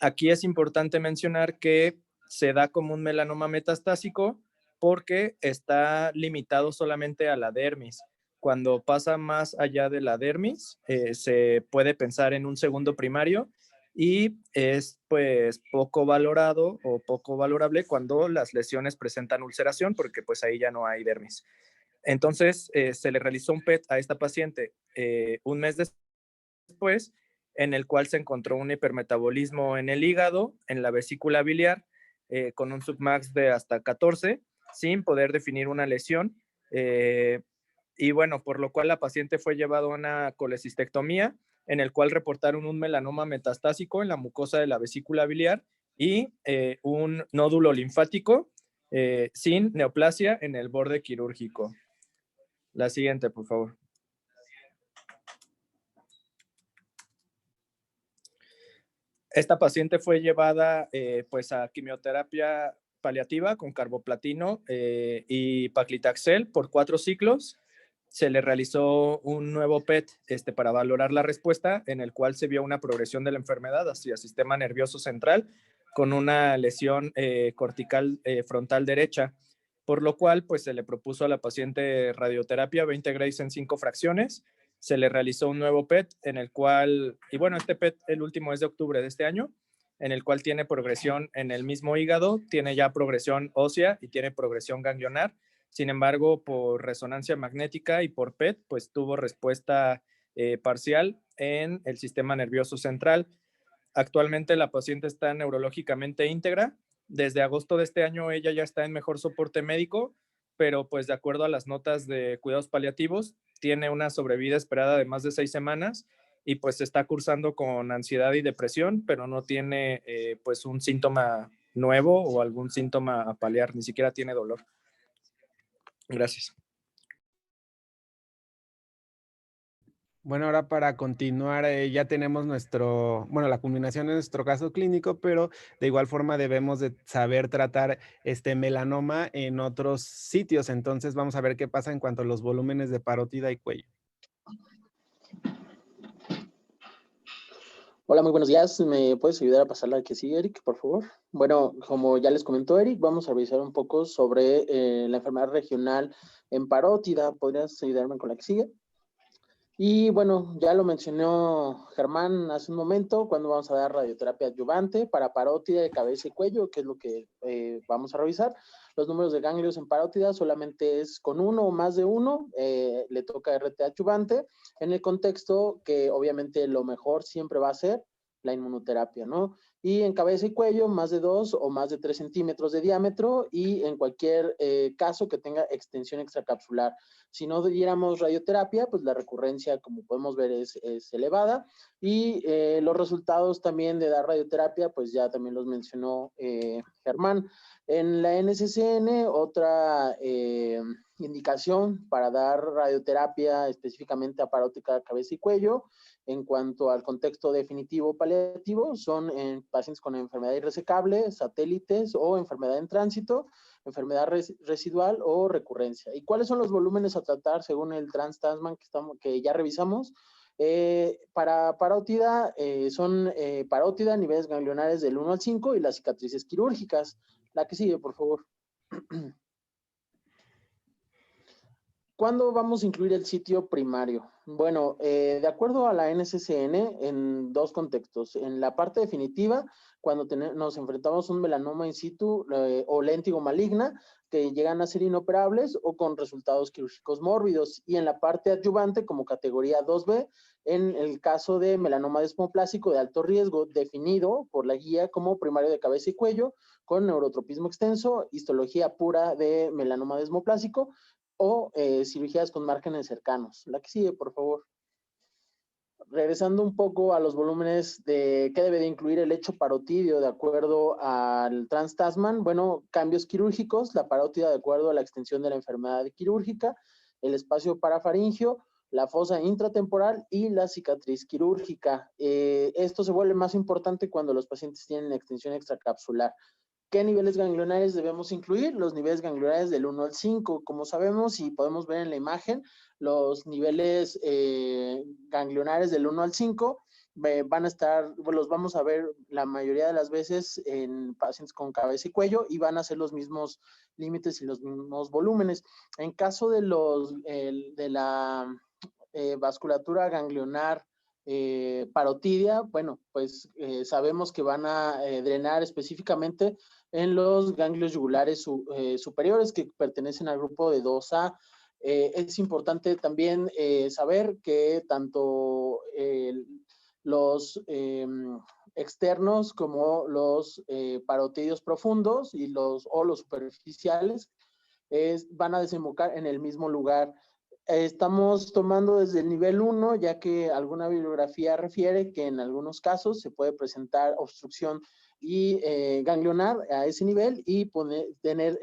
Aquí es importante mencionar que se da como un melanoma metastásico porque está limitado solamente a la dermis. Cuando pasa más allá de la dermis, se puede pensar en un segundo primario y es pues poco valorado o poco valorable cuando las lesiones presentan ulceración, porque pues ahí ya no hay dermis. Entonces se le realizó un PET a esta paciente un mes después, en el cual se encontró un hipermetabolismo en el hígado, en la vesícula biliar, con un submax de hasta 14, sin poder definir una lesión. Y bueno, por lo cual la paciente fue llevada a una colecistectomía, en el cual reportaron un melanoma metastásico en la mucosa de la vesícula biliar y un nódulo linfático sin neoplasia en el borde quirúrgico. La siguiente, por favor. Esta paciente fue llevada pues a quimioterapia paliativa con carboplatino y paclitaxel por 4 ciclos. Se le realizó un nuevo PET para valorar la respuesta, en el cual se vio una progresión de la enfermedad hacia el sistema nervioso central con una lesión cortical frontal derecha, por lo cual pues se le propuso a la paciente radioterapia 20 Grays en 5 fracciones. Se le realizó un nuevo PET en el cual, y bueno, este PET, el último es de octubre de este año, en el cual tiene progresión en el mismo hígado, tiene ya progresión ósea y tiene progresión ganglionar. Sin embargo, por resonancia magnética y por PET, pues tuvo respuesta parcial en el sistema nervioso central. Actualmente la paciente está neurológicamente íntegra. Desde agosto de este año ella ya está en mejor soporte médico, pero pues de acuerdo a las notas de cuidados paliativos, tiene una sobrevida esperada de más de 6 semanas y pues está cursando con ansiedad y depresión, pero no tiene pues un síntoma nuevo o algún síntoma a paliar, ni siquiera tiene dolor. Gracias. Bueno, ahora para continuar, ya tenemos la culminación de nuestro caso clínico, pero de igual forma debemos de saber tratar este melanoma en otros sitios. Entonces vamos a ver qué pasa en cuanto a los volúmenes de parótida y cuello. Hola, muy buenos días. ¿Me puedes ayudar a pasar la que sigue, Eric, por favor? Bueno, como ya les comentó Eric, vamos a revisar un poco sobre la enfermedad regional en parótida. ¿Podrías ayudarme con la que sigue? Y bueno, ya lo mencionó Germán hace un momento, cuando vamos a dar radioterapia adyuvante para parótida de cabeza y cuello, que es lo que vamos a revisar. Los números de ganglios en parótida solamente es con uno o más de uno, le toca RT adyuvante, en el contexto que obviamente lo mejor siempre va a ser la inmunoterapia, ¿no? Y en cabeza y cuello, más de 2 o más de 3 centímetros de diámetro y en cualquier caso que tenga extensión extracapsular. Si no diéramos radioterapia, pues la recurrencia, como podemos ver, es elevada y los resultados también de dar radioterapia, pues ya también los mencionó Germán. En la NCCN, otra indicación para dar radioterapia específicamente a parótida, cabeza y cuello, en cuanto al contexto definitivo paliativo, son en pacientes con enfermedad irresecable, satélites o enfermedad en tránsito, enfermedad residual o recurrencia. ¿Y cuáles son los volúmenes a tratar según el Trans-Tasman que ya revisamos? Para parótida, son parótida, niveles ganglionares del 1 al 5 y las cicatrices quirúrgicas. La que sigue, por favor. ¿Cuándo vamos a incluir el sitio primario? Bueno, de acuerdo a la NCCN, en 2 contextos. En la parte definitiva, cuando nos enfrentamos a un melanoma in situ o léntigo maligna, que llegan a ser inoperables o con resultados quirúrgicos mórbidos. Y en la parte adyuvante, como categoría 2B, en el caso de melanoma desmoplásico de alto riesgo, definido por la guía como primario de cabeza y cuello, con neurotropismo extenso, histología pura de melanoma desmoplásico, o cirugías con márgenes cercanos. La que sigue, por favor. Regresando un poco a los volúmenes de qué debe de incluir el lecho parotidio de acuerdo al Trans-Tasman, bueno, cambios quirúrgicos, la parótida de acuerdo a la extensión de la enfermedad quirúrgica, el espacio parafaringio, la fosa intratemporal y la cicatriz quirúrgica. Esto se vuelve más importante cuando los pacientes tienen extensión extracapsular. ¿Qué niveles ganglionares debemos incluir? Los niveles ganglionares del 1 al 5. Como sabemos y podemos ver en la imagen, los niveles ganglionares del 1 al 5 van a estar, los vamos a ver la mayoría de las veces en pacientes con cabeza y cuello y van a ser los mismos límites y los mismos volúmenes. En caso de la vasculatura ganglionar parotidia, bueno, pues sabemos que van a drenar específicamente en los ganglios yugulares superiores que pertenecen al grupo de 2A. Es importante también saber que tanto los externos como los parotidios profundos y los superficiales van a desembocar en el mismo lugar. Estamos tomando desde el nivel 1, ya que alguna bibliografía refiere que en algunos casos se puede presentar obstrucción y ganglionar a ese nivel y tener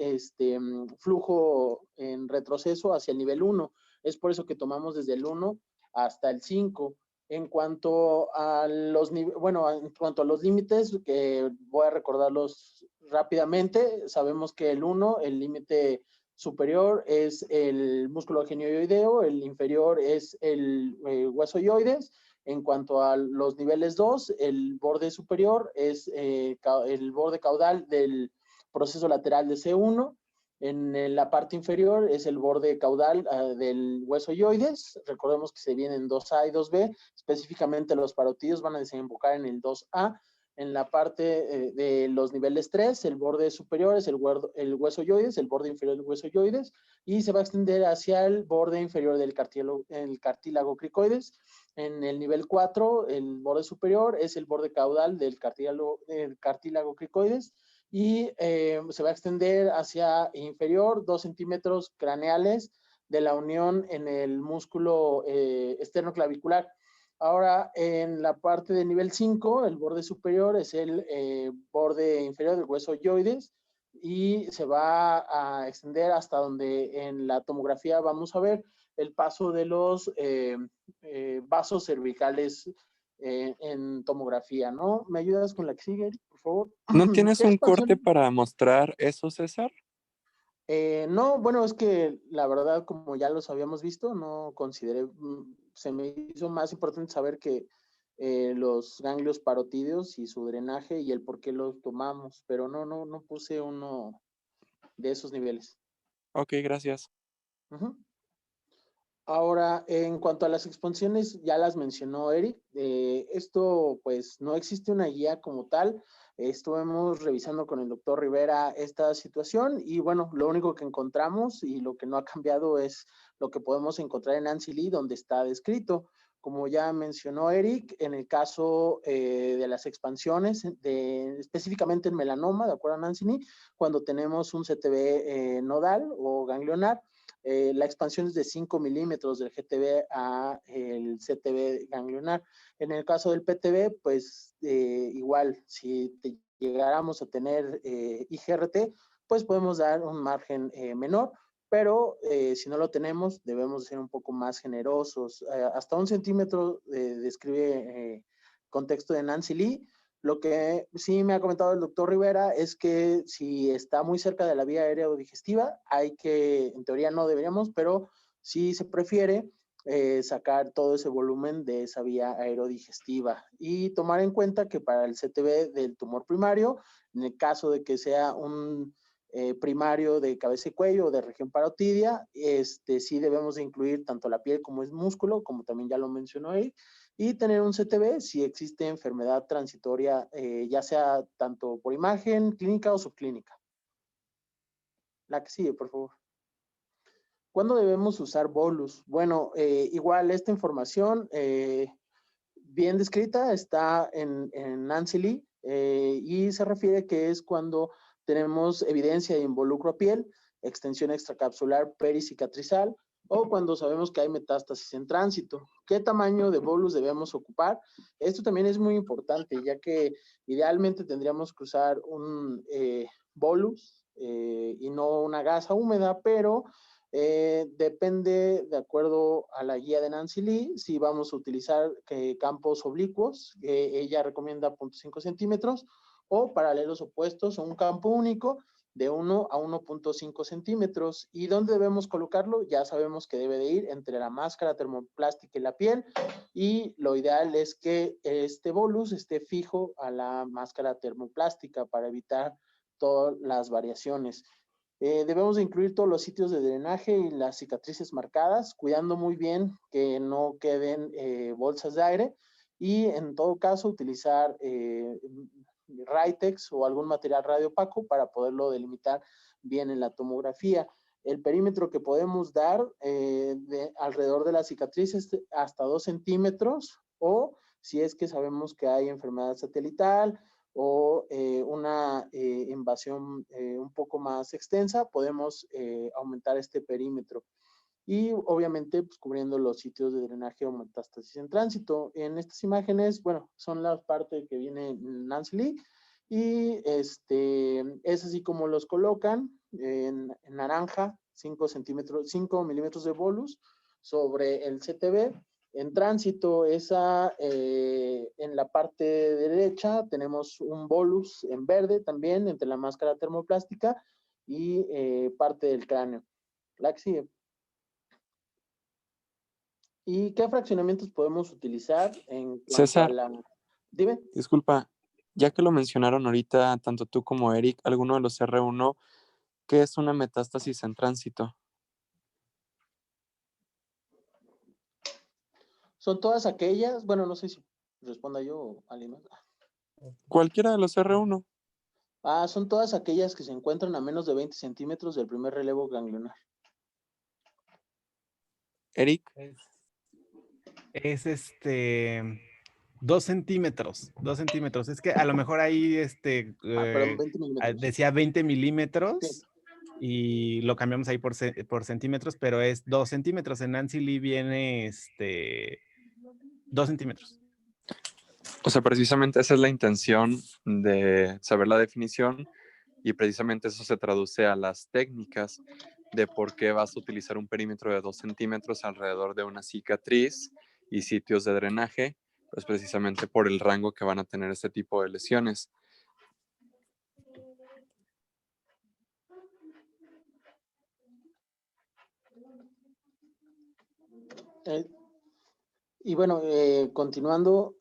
flujo en retroceso hacia el nivel 1. Es por eso que tomamos desde el 1 hasta el 5. En cuanto a los límites, que voy a recordarlos rápidamente, sabemos que el 1, el límite superior es el músculo genioideo, el inferior es el hueso ioides. En cuanto a los niveles 2, el borde superior es el borde caudal del proceso lateral de C1. En la parte inferior es el borde caudal del hueso ioides. Recordemos que se vienen 2A y 2B. Específicamente los parotidios van a desembocar en el 2A. En la parte de los niveles 3, el borde superior es el hueso ioides, el borde inferior del hueso ioides, y se va a extender hacia el borde inferior del cartílago cricoides. En el nivel 4, el borde superior es el borde caudal del cartílago cricoides, y se va a extender hacia inferior 2 centímetros craneales de la unión en el músculo esternoclavicular. Ahora, en la parte de nivel 5, el borde superior es el borde inferior del hueso ioides y se va a extender hasta donde en la tomografía vamos a ver el paso de los vasos cervicales en tomografía, ¿no? ¿Me ayudas con la que sigue, por favor? ¿No tienes un corte para mostrar eso, César? No, bueno, es que la verdad, como ya los habíamos visto, no consideré, se me hizo más importante saber que los ganglios parotídeos y su drenaje y el por qué los tomamos, pero no puse uno de esos niveles. Ok, gracias. Uh-huh. Ahora, en cuanto a las expansiones, ya las mencionó Eric. Esto, pues, no existe una guía como tal. Estuvimos revisando con el doctor Rivera esta situación y, bueno, lo único que encontramos y lo que no ha cambiado es lo que podemos encontrar en Nancy Lee, donde está descrito. Como ya mencionó Eric, en el caso de las expansiones, específicamente en melanoma, de acuerdo a Nancy Lee, cuando tenemos un CTB nodal o ganglionar, la expansión es de 5 milímetros del GTB a el CTB ganglionar. En el caso del PTB, pues igual, si llegáramos a tener IGRT, pues podemos dar un margen menor, pero si no lo tenemos, debemos ser un poco más generosos. Hasta 1 centímetro describe contexto de Nancy Lee. Lo que sí me ha comentado el doctor Rivera es que si está muy cerca de la vía aerodigestiva, hay que, en teoría no deberíamos, pero sí se prefiere sacar todo ese volumen de esa vía aerodigestiva y tomar en cuenta que para el CTB del tumor primario, en el caso de que sea un primario de cabeza y cuello o de región parotidia, sí debemos de incluir tanto la piel como el músculo, como también ya lo mencionó ahí, y tener un CTB si existe enfermedad transitoria, ya sea tanto por imagen, clínica o subclínica. La que sigue, por favor. ¿Cuándo debemos usar bolus? Bueno, igual esta información bien descrita está en Nancy Lee y se refiere que es cuando tenemos evidencia de involucro a piel, extensión extracapsular pericicatrizal, o cuando sabemos que hay metástasis en tránsito. ¿Qué tamaño de bolus debemos ocupar? Esto también es muy importante, ya que idealmente tendríamos que usar un bolus y no una gasa húmeda, pero depende, de acuerdo a la guía de Nancy Lee, si vamos a utilizar campos oblicuos, ella recomienda 0.5 centímetros, o paralelos opuestos, o un campo único de 1 a 1.5 centímetros. ¿Y dónde debemos colocarlo? Ya sabemos que debe de ir entre la máscara termoplástica y la piel, y lo ideal es que este bolus esté fijo a la máscara termoplástica para evitar todas las variaciones. Debemos de incluir todos los sitios de drenaje y las cicatrices marcadas, cuidando muy bien que no queden bolsas de aire y en todo caso utilizar Ritex o algún material radiopaco para poderlo delimitar bien en la tomografía. El perímetro que podemos dar alrededor de las cicatrices hasta 2 centímetros, o si es que sabemos que hay enfermedad satelital o una invasión un poco más extensa, podemos aumentar este perímetro. Y obviamente pues, cubriendo los sitios de drenaje o metástasis en tránsito. En estas imágenes, bueno, son la parte que viene en Nancy Lee, y es así como los colocan en naranja, 5 milímetros de bolus sobre el CTB. En tránsito, en la parte derecha tenemos un bolus en verde también entre la máscara termoplástica y parte del cráneo. La que sigue. ¿Y qué fraccionamientos podemos utilizar en cuanto César, a la... Dime. disculpa, ya que lo mencionaron ahorita, tanto tú como Eric, alguno de los R1, ¿qué es una metástasis en tránsito? Son todas aquellas, bueno, no sé si responda yo o alguien más. Cualquiera de los R1. Son todas aquellas que se encuentran a menos de 20 centímetros del primer relevo ganglionar. Eric, Es 2 centímetros, 2 centímetros. Es que a lo mejor ahí Perdón, 20 milímetros. decía 20 milímetros Sí. y lo cambiamos ahí por centímetros, pero es 2 centímetros. En Nancy Lee viene 2 centímetros. o sea, precisamente esa es la intención de saber la definición, y precisamente eso se traduce a las técnicas de por qué vas a utilizar un perímetro de 2 centímetros alrededor de una cicatriz y sitios de drenaje, pues precisamente por el rango que van a tener este tipo de lesiones. Y bueno, continuando,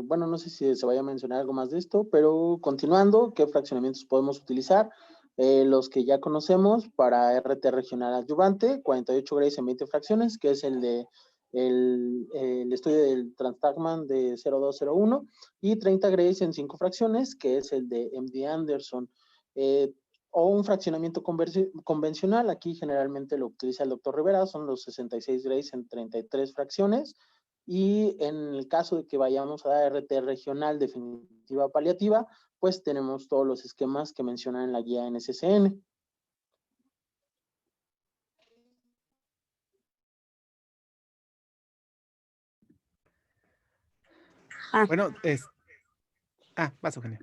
bueno, no sé si se vaya a mencionar algo más de esto, pero continuando, ¿qué fraccionamientos podemos utilizar? Los que ya conocemos para RT regional adyuvante, 48 Grays en 20 fracciones, que es el estudio del Transtagman de 0201, y 30 Grays en 5 fracciones, que es el de MD Anderson. O un fraccionamiento convencional, aquí generalmente lo utiliza el doctor Rivera, son los 66 Grays en 33 fracciones. Y en el caso de que vayamos a dar RT regional definitiva paliativa, pues tenemos todos los esquemas que mencionan en la guía NSCN. Bueno, vas, Eugenia.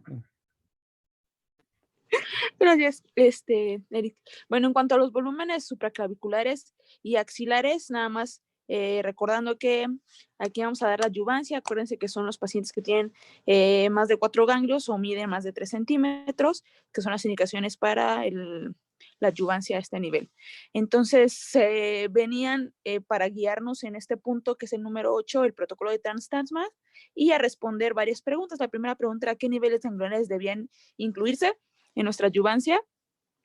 Gracias, Eric. Bueno, en cuanto a los volúmenes supraclaviculares y axilares, nada más recordando que aquí vamos a dar la adyuvancia. Acuérdense que son los pacientes que tienen más de 4 ganglios o miden más de 3 centímetros, que son las indicaciones para la adyuvancia a este nivel. Entonces, venían para guiarnos en este punto, que es el número 8, el protocolo de Transtagman, y a responder varias preguntas. La primera pregunta era: ¿qué niveles ganglionares debían incluirse en nuestra adyuvancia?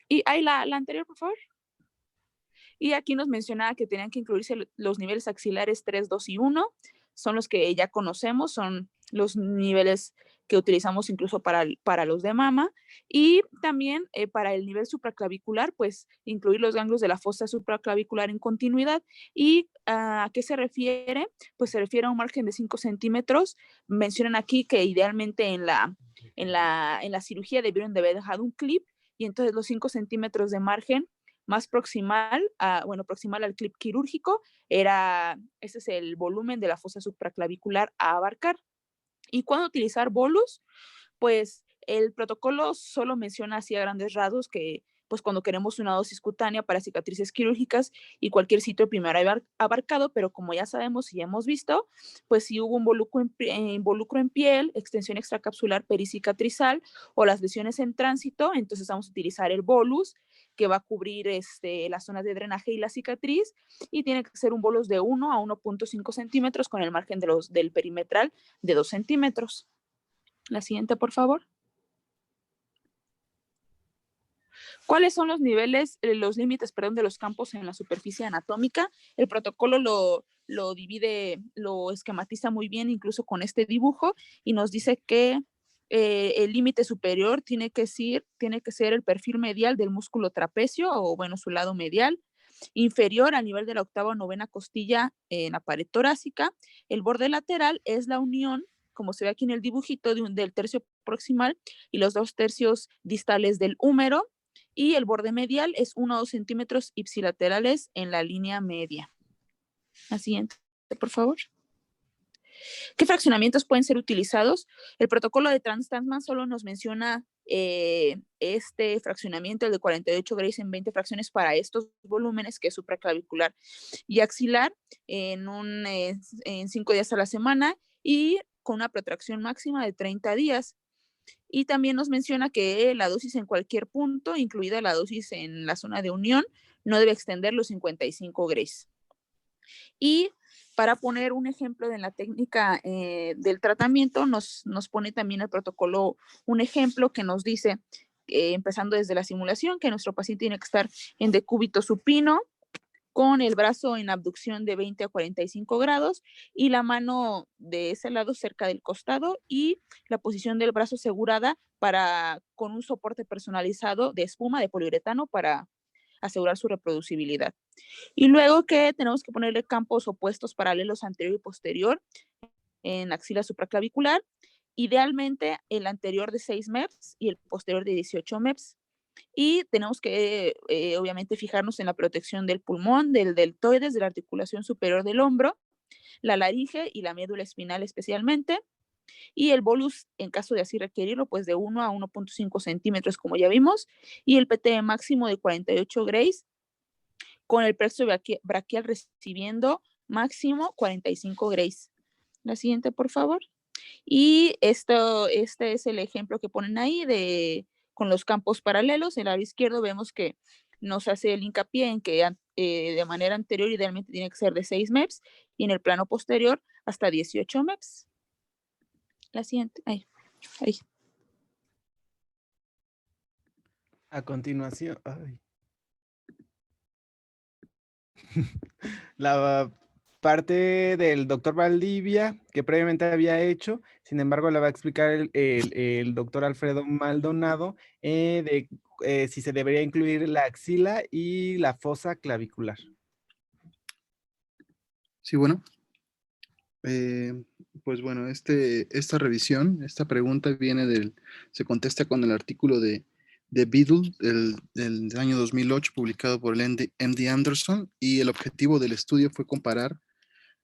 Y ahí la anterior, por favor. Y aquí nos mencionaba que tenían que incluirse los niveles axilares 3, 2 y 1. Son los que ya conocemos, son los niveles que utilizamos incluso para los de mama. Y también para el nivel supraclavicular, pues incluir los ganglios de la fosa supraclavicular en continuidad. ¿Y a qué se refiere? Pues se refiere a un margen de 5 centímetros. Mencionan aquí que idealmente en la cirugía debieron de haber dejado un clip, y entonces los 5 centímetros de margen más proximal al clip quirúrgico, ese es el volumen de la fosa supraclavicular a abarcar. ¿Y cuándo utilizar bolus? Pues el protocolo solo menciona así a grandes rasgos que pues cuando queremos una dosis cutánea para cicatrices quirúrgicas y cualquier sitio primario abarcado, pero como ya sabemos y ya hemos visto, pues si hubo involucro en piel, extensión extracapsular pericicatrizal o las lesiones en tránsito, entonces vamos a utilizar el bolus, que va a cubrir las zonas de drenaje y la cicatriz, y tiene que ser un bolus de 1 a 1.5 centímetros con el margen del perimetral de 2 centímetros. La siguiente, por favor. ¿Cuáles son los niveles, los límites, perdón, de los campos en la superficie anatómica? El protocolo lo divide, lo esquematiza muy bien, incluso con este dibujo, y nos dice que el límite superior tiene que ser el perfil medial del músculo trapecio, o bueno, su lado medial, inferior al nivel de la octava o novena costilla en la pared torácica. El borde lateral es la unión, como se ve aquí en el dibujito, del tercio proximal y los 2 tercios distales del húmero, y el borde medial es 1 o 2 centímetros ipsilaterales en la línea media. La siguiente, por favor. ¿Qué fraccionamientos pueden ser utilizados? El protocolo de Trans-Tasman solo nos menciona este fraccionamiento, el de 48 Grace en 20 fracciones para estos volúmenes, que es supraclavicular y axilar, en 5 días a la semana y con una protracción máxima de 30 días. Y también nos menciona que la dosis en cualquier punto, incluida la dosis en la zona de unión, no debe extender los 55 Grace. Y para poner un ejemplo de la técnica del tratamiento, nos pone también el protocolo un ejemplo que nos dice, empezando desde la simulación, que nuestro paciente tiene que estar en decúbito supino, con el brazo en abducción de 20 a 45 grados y la mano de ese lado cerca del costado, y la posición del brazo asegurada con un soporte personalizado de espuma de poliuretano para asegurar su reproducibilidad. Y luego que tenemos que ponerle campos opuestos paralelos anterior y posterior en axila supraclavicular, idealmente el anterior de 6 MEPS y el posterior de 18 MEPS. Y tenemos que, obviamente, fijarnos en la protección del pulmón, del deltoides, de la articulación superior del hombro, la laringe y la médula espinal especialmente, y el bolus, en caso de así requerirlo, pues de 1 a 1.5 centímetros, como ya vimos, y el PTE máximo de 48 Grace, con el plexo braquial recibiendo máximo 45 Grace. La siguiente, por favor. Y este es el ejemplo que ponen ahí con los campos paralelos. En el lado izquierdo vemos que nos hace el hincapié en que de manera anterior idealmente tiene que ser de 6 MEPS y en el plano posterior hasta 18 MEPS. La siguiente, ahí. A continuación, la parte del doctor Valdivia que previamente había hecho, sin embargo, la va a explicar el doctor Alfredo Maldonado de si se debería incluir la axila y la fosa clavicular. Sí, bueno. Pues bueno, esta revisión, esta pregunta se contesta con el artículo de Biddle del año 2008, publicado por el MD Anderson, y el objetivo del estudio fue comparar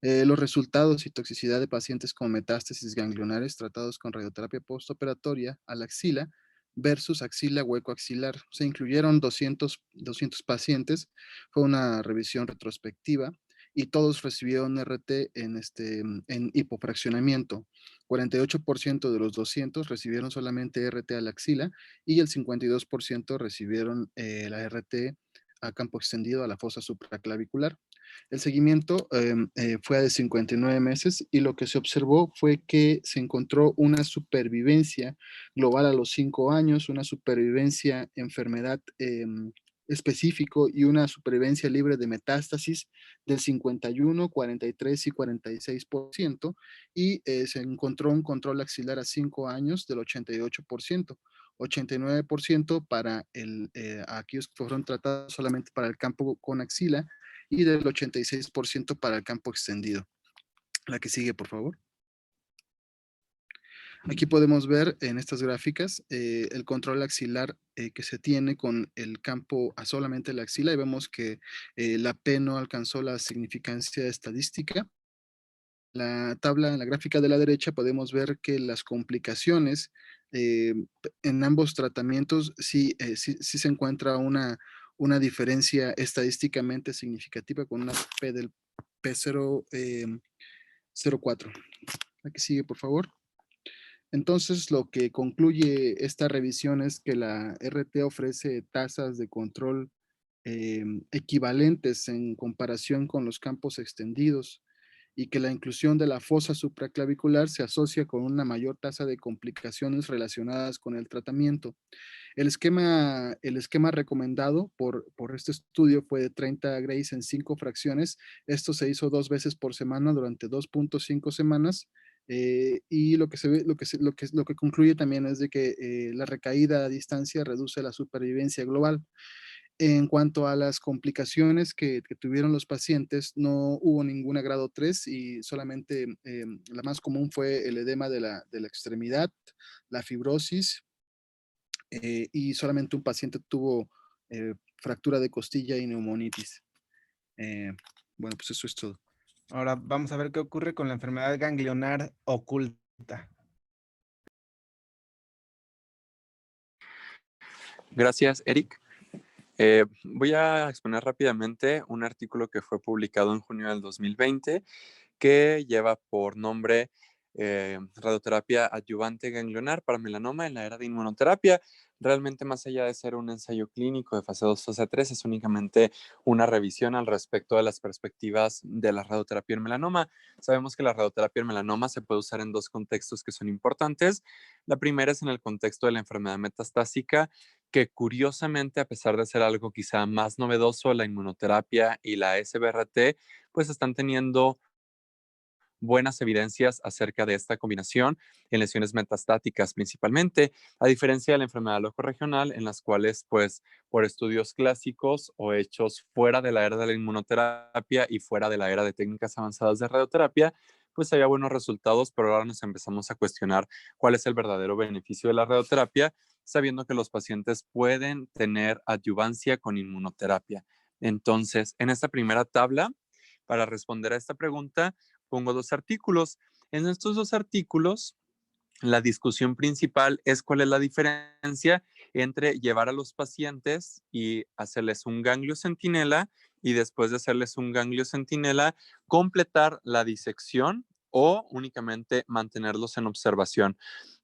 los resultados y toxicidad de pacientes con metástasis ganglionares tratados con radioterapia postoperatoria a la axila versus axila hueco axilar. Se incluyeron 200 pacientes, fue una revisión retrospectiva, y todos recibieron RT en hipofraccionamiento. 48% de los 200 recibieron solamente RT a la axila y el 52% recibieron la RT a campo extendido a la fosa supraclavicular. El seguimiento fue de 59 meses y lo que se observó fue que se encontró una supervivencia global a los 5 años, una supervivencia enfermedad específico y una supervivencia libre de metástasis del 51, 43 y 46%, y se encontró un control axilar a 5 años del 88%. 89% para aquellos que fueron tratados solamente para el campo con axila y del 86% para el campo extendido. La que sigue, por favor. Aquí podemos ver en estas gráficas el control axilar que se tiene con el campo a solamente la axila, y vemos que la P no alcanzó la significancia estadística. La tabla, en la gráfica de la derecha, podemos ver que las complicaciones en ambos tratamientos sí se encuentra una diferencia estadísticamente significativa con una P del P0.04. La que sigue, por favor. Entonces, lo que concluye esta revisión es que la RT ofrece tasas de control equivalentes en comparación con los campos extendidos, y que la inclusión de la fosa supraclavicular se asocia con una mayor tasa de complicaciones relacionadas con el tratamiento. El esquema recomendado por este estudio fue de 30 grays en 5 fracciones. Esto se hizo 2 veces por semana durante 2.5 semanas. Y lo que concluye también es de que la recaída a distancia reduce la supervivencia global. En cuanto a las complicaciones que tuvieron los pacientes, no hubo ninguna grado 3 y solamente la más común fue el edema de la extremidad, la fibrosis, y solamente un paciente tuvo fractura de costilla y neumonitis. Bueno, pues eso es todo. Ahora vamos a ver qué ocurre con la enfermedad ganglionar oculta. Gracias, Eric. Voy a exponer rápidamente un artículo que fue publicado en junio del 2020 que lleva por nombre radioterapia adyuvante ganglionar para melanoma en la era de inmunoterapia. Realmente, más allá de ser un ensayo clínico de fase 2, fase 3, es únicamente una revisión al respecto de las perspectivas de la radioterapia en melanoma. Sabemos que la radioterapia en melanoma se puede usar en 2 contextos que son importantes. La primera es en el contexto de la enfermedad metastásica, que curiosamente, a pesar de ser algo quizá más novedoso, la inmunoterapia y la SBRT, pues están teniendo buenas evidencias acerca de esta combinación en lesiones metastáticas principalmente, a diferencia de la enfermedad locorregional, en las cuales, pues, por estudios clásicos o hechos fuera de la era de la inmunoterapia y fuera de la era de técnicas avanzadas de radioterapia, pues había buenos resultados, pero ahora nos empezamos a cuestionar cuál es el verdadero beneficio de la radioterapia, sabiendo que los pacientes pueden tener adyuvancia con inmunoterapia. Entonces, en esta primera tabla, para responder a esta pregunta, pongo 2 artículos. En estos 2 artículos, la discusión principal es cuál es la diferencia entre llevar a los pacientes y hacerles un ganglio centinela y después de hacerles un ganglio centinela, completar la disección o únicamente mantenerlos en observación.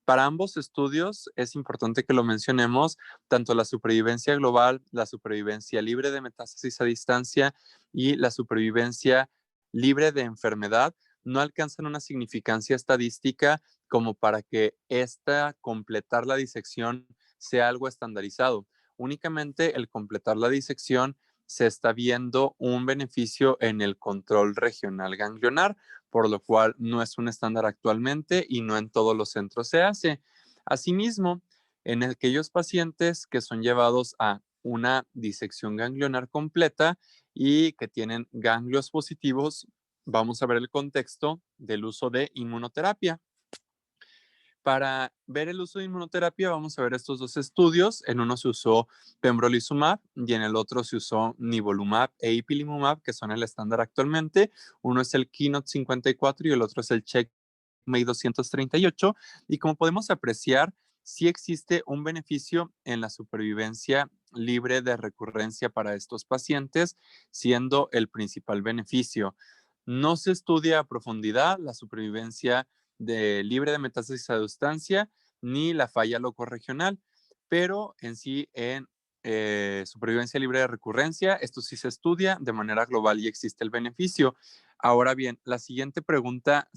Para ambos estudios es importante que lo mencionemos, tanto la supervivencia global, la supervivencia libre de metástasis a distancia y la supervivencia libre de enfermedad no alcanzan una significancia estadística como para que completar la disección sea algo estandarizado. Únicamente el completar la disección se está viendo un beneficio en el control regional ganglionar, por lo cual no es un estándar actualmente y no en todos los centros se hace. Asimismo, en aquellos pacientes que son llevados a una disección ganglionar completa y que tienen ganglios positivos, vamos a ver el contexto del uso de inmunoterapia. Para ver el uso de inmunoterapia, vamos a ver estos 2 estudios. En uno se usó pembrolizumab y en el otro se usó nivolumab e ipilimumab, que son el estándar actualmente. Uno es el Keynote 54 y el otro es el Checkmate 238. Y como podemos apreciar, sí existe un beneficio en la supervivencia libre de recurrencia para estos pacientes, siendo el principal beneficio. No se estudia a profundidad la supervivencia libre de metástasis a distancia ni la falla locorregional, pero en sí en supervivencia libre de recurrencia, esto sí se estudia de manera global y existe el beneficio. Ahora bien, la siguiente pregunta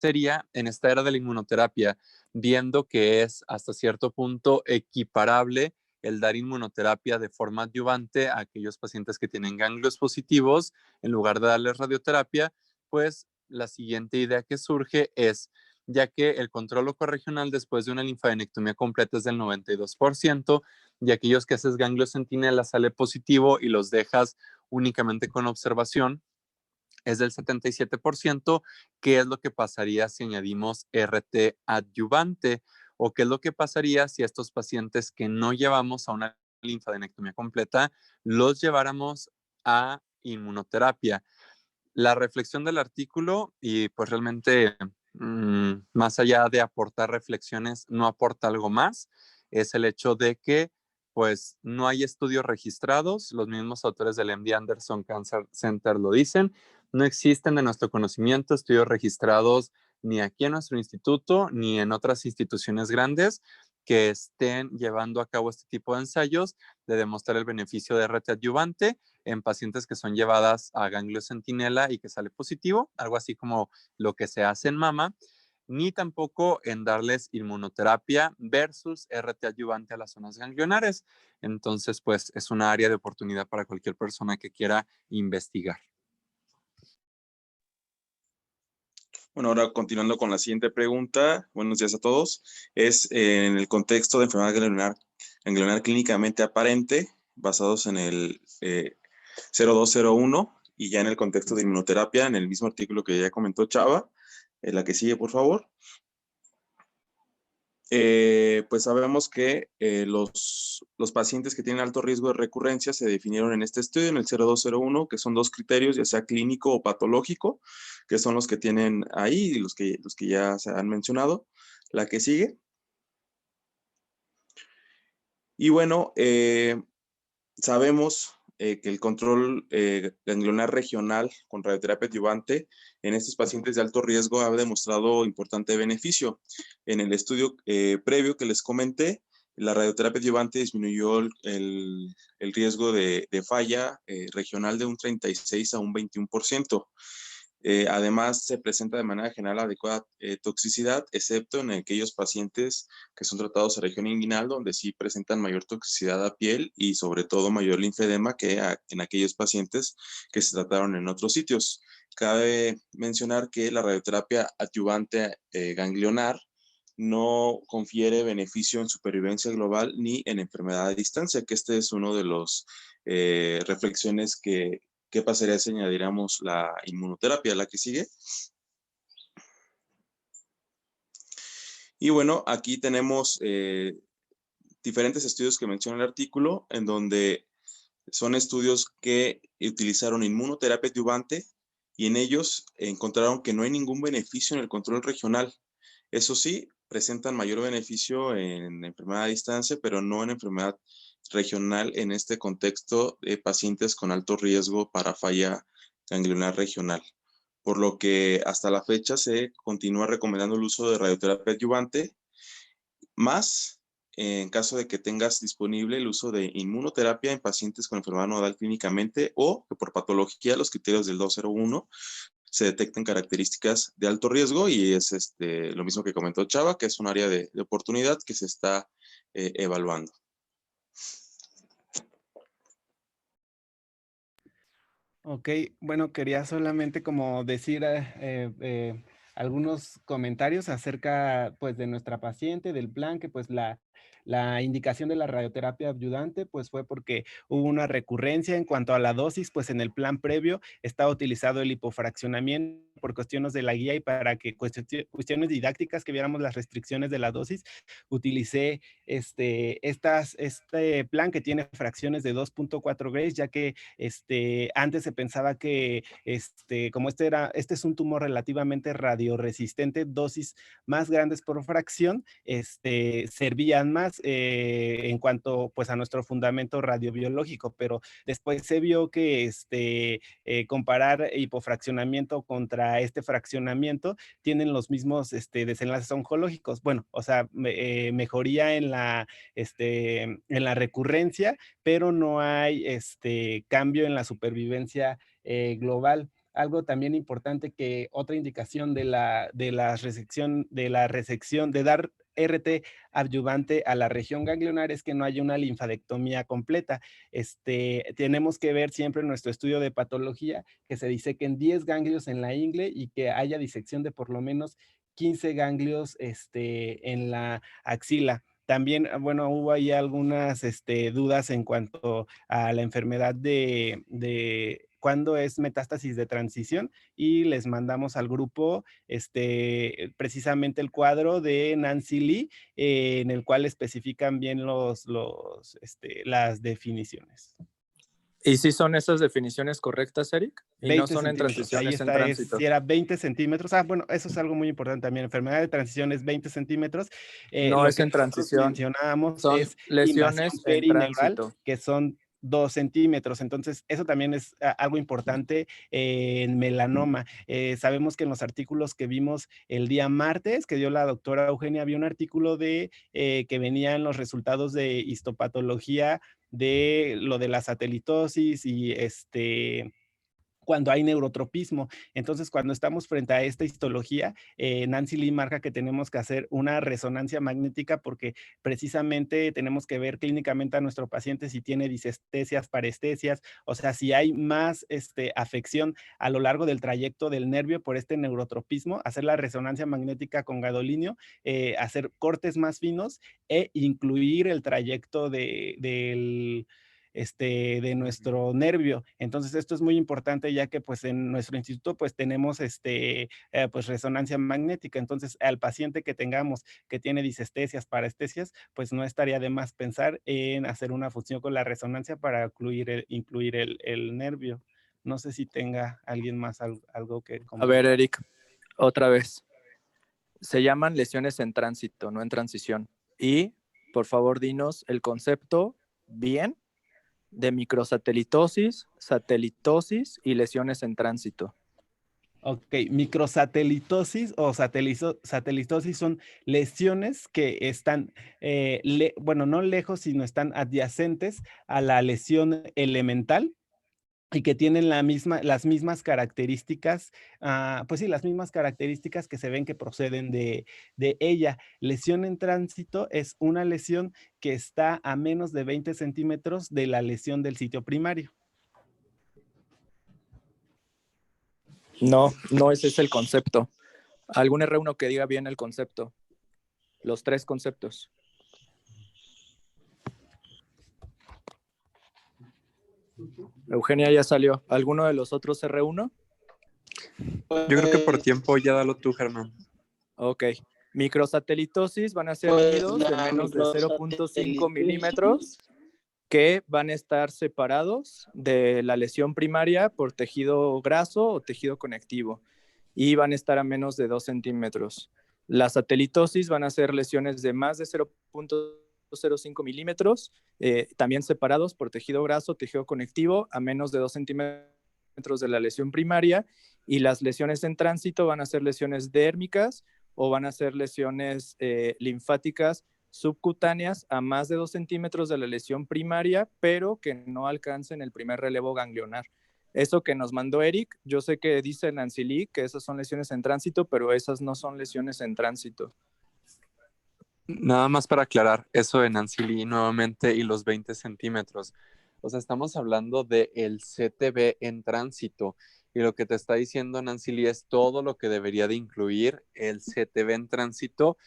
sería, en esta era de la inmunoterapia, viendo que es hasta cierto punto equiparable el dar inmunoterapia de forma adyuvante a aquellos pacientes que tienen ganglios positivos, en lugar de darles radioterapia, pues la siguiente idea que surge es, ya que el control locorregional después de una linfadenectomía completa es del 92%, y aquellos que haces ganglio centinela sale positivo y los dejas únicamente con observación, es del 77%. ¿Qué es lo que pasaría si añadimos RT adyuvante? ¿O qué es lo que pasaría si estos pacientes que no llevamos a una linfadenectomía completa los lleváramos a inmunoterapia? La reflexión del artículo, y pues realmente más allá de aportar reflexiones, no aporta algo más, es el hecho de que pues no hay estudios registrados, los mismos autores del MD Anderson Cancer Center lo dicen, no existen de nuestro conocimiento estudios registrados ni aquí en nuestro instituto ni en otras instituciones grandes que estén llevando a cabo este tipo de ensayos de demostrar el beneficio de RT adyuvante en pacientes que son llevadas a ganglio centinela y que sale positivo, algo así como lo que se hace en mama. ni tampoco en darles inmunoterapia versus RT adyuvante a las zonas ganglionares. Entonces, pues es una área de oportunidad para cualquier persona que quiera investigar. Bueno, ahora continuando con la siguiente pregunta, buenos días a todos, es en el contexto de enfermedad ganglionar clínicamente aparente, basados en el 0201 y ya en el contexto de inmunoterapia, en el mismo artículo que ya comentó Chava, la que sigue, por favor. Pues sabemos que los pacientes que tienen alto riesgo de recurrencia se definieron en este estudio, en el 0201, que son 2 criterios, ya sea clínico o patológico, que son los que tienen ahí y los que ya se han mencionado. La que sigue. Y bueno, sabemos que el control ganglionar regional con radioterapia adyuvante en estos pacientes de alto riesgo ha demostrado importante beneficio. En el estudio previo que les comenté, la radioterapia adyuvante disminuyó el riesgo de falla regional de un 36 a un 21%. Además, se presenta de manera general adecuada toxicidad, excepto en aquellos pacientes que son tratados a región inguinal, donde sí presentan mayor toxicidad a piel y sobre todo mayor linfedema que en aquellos pacientes que se trataron en otros sitios. Cabe mencionar que la radioterapia adyuvante ganglionar no confiere beneficio en supervivencia global ni en enfermedad a distancia, que este es uno de los reflexiones que ¿qué pasaría si añadiéramos la inmunoterapia, la que sigue? Y bueno, aquí tenemos diferentes estudios que menciona el artículo, en donde son estudios que utilizaron inmunoterapia adyuvante y en ellos encontraron que no hay ningún beneficio en el control regional. Eso sí, presentan mayor beneficio en enfermedad a distancia, pero no en enfermedad regional en este contexto de pacientes con alto riesgo para falla ganglionar regional. Por lo que hasta la fecha se continúa recomendando el uso de radioterapia adyuvante, más en caso de que tengas disponible el uso de inmunoterapia en pacientes con enfermedad nodal clínicamente o que por patología los criterios del 201 se detecten características de alto riesgo y es lo mismo que comentó Chava, que es un área de oportunidad que se está evaluando. Ok, bueno, quería solamente como decir algunos comentarios acerca pues de nuestra paciente, del plan, que pues la indicación de la radioterapia adyuvante pues fue porque hubo una recurrencia. En cuanto a la dosis, pues en el plan previo estaba utilizado el hipofraccionamiento por cuestiones de la guía y para que cuestiones didácticas que viéramos las restricciones de la dosis, utilicé este plan que tiene fracciones de 2.4 Grays, ya que antes se pensaba que como este es un tumor relativamente radioresistente, dosis más grandes por fracción servían más en cuanto pues a nuestro fundamento radiobiológico, pero después se vio que comparar hipofraccionamiento contra este fraccionamiento tienen los mismos desenlaces oncológicos. Bueno, o sea, mejoría en la recurrencia, pero no hay cambio en la supervivencia global. Algo también importante, que otra indicación de la resección, de dar RT adyuvante a la región ganglionar, es que no haya una linfadectomía completa. Tenemos que ver siempre en nuestro estudio de patología que se disequen 10 ganglios en la ingle y que haya disección de por lo menos 15 ganglios en la axila. También, bueno, hubo ahí algunas dudas en cuanto a la enfermedad de cuándo es metástasis de transición, y les mandamos al grupo precisamente el cuadro de Nancy Lee, en el cual especifican bien las definiciones. ¿Y si son esas definiciones correctas, Eric? ¿Y no son en transiciones, ahí en está, tránsito? si era 20 centímetros. Bueno, eso es algo muy importante también. Enfermedad de transición es 20 centímetros. No lo es que en transición. mencionábamos Son es lesiones invasión en perineural, tránsito. que son 2 centímetros. Entonces, eso también es algo importante en melanoma. Sabemos que en los artículos que vimos el día martes, que dio la doctora Eugenia, había un artículo de que venían los resultados de histopatología de lo de la satelitosis y cuando hay neurotropismo. Entonces, cuando estamos frente a esta histología, Nancy Lee marca que tenemos que hacer una resonancia magnética porque precisamente tenemos que ver clínicamente a nuestro paciente si tiene disestesias, parestesias, o sea, si hay más afección a lo largo del trayecto del nervio por este neurotropismo, hacer la resonancia magnética con gadolinio, hacer cortes más finos e incluir el trayecto de nuestro nervio. Entonces, esto es muy importante ya que pues en nuestro instituto pues tenemos pues resonancia magnética. Entonces, al paciente que tengamos que tiene disestesias, parestesias, pues no estaría de más pensar en hacer una función con la resonancia para incluir el nervio. No sé si tenga alguien más algo que comentar. A ver, Eric, otra vez. Se llaman lesiones en tránsito, no en transición. Y, por favor, dinos el concepto bien de microsatelitosis, satelitosis y lesiones en tránsito. Ok, microsatelitosis o satelitosis son lesiones que están, bueno, no lejos, sino están adyacentes a la lesión elemental y que tienen las mismas características, pues sí, las mismas características que se ven que proceden de ella. Lesión en tránsito es una lesión que está a menos de 20 centímetros de la lesión del sitio primario. No, no ese es el concepto. ¿Algún R1 que diga bien el concepto? Los 3 conceptos. Eugenia ya salió. ¿Alguno de los otros R1? Yo creo que por tiempo ya dalo tú, Germán. Ok. Microsatelitosis van a ser nidos de menos de 0.5 milímetros que van a estar separados de la lesión primaria por tejido graso o tejido conectivo y van a estar a menos de 2 centímetros. La satelitosis van a ser lesiones de más de 0.05 milímetros, también separados por tejido graso, tejido conectivo, a menos de 2 centímetros de la lesión primaria, y las lesiones en tránsito van a ser lesiones dérmicas o van a ser lesiones linfáticas subcutáneas a más de 2 centímetros de la lesión primaria, pero que no alcancen el primer relevo ganglionar. Eso que nos mandó Eric, yo sé que dice Nancy Lee que esas son lesiones en tránsito, pero esas no son lesiones en tránsito. Nada más para aclarar, eso de Nancy Lee nuevamente y los 20 centímetros. O sea, estamos hablando del CTB en tránsito. Y lo que te está diciendo Nancy Lee es todo lo que debería de incluir el CTB en tránsito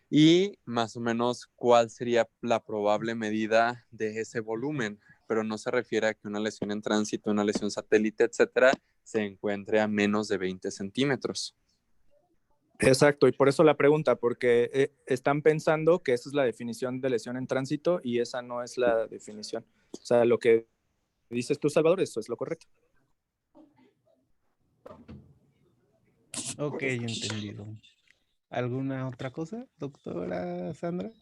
y más o menos cuál sería la probable medida de ese volumen. Pero no se refiere a que una lesión en tránsito, una lesión satélite, etcétera, se encuentre a menos de 20 centímetros. Exacto, y por eso la pregunta, porque están pensando que esa es la definición de lesión en tránsito y esa no es la definición. O sea, lo que dices tú, Salvador, eso es lo correcto. Ok, entendido. ¿Alguna otra cosa, doctora Sandra?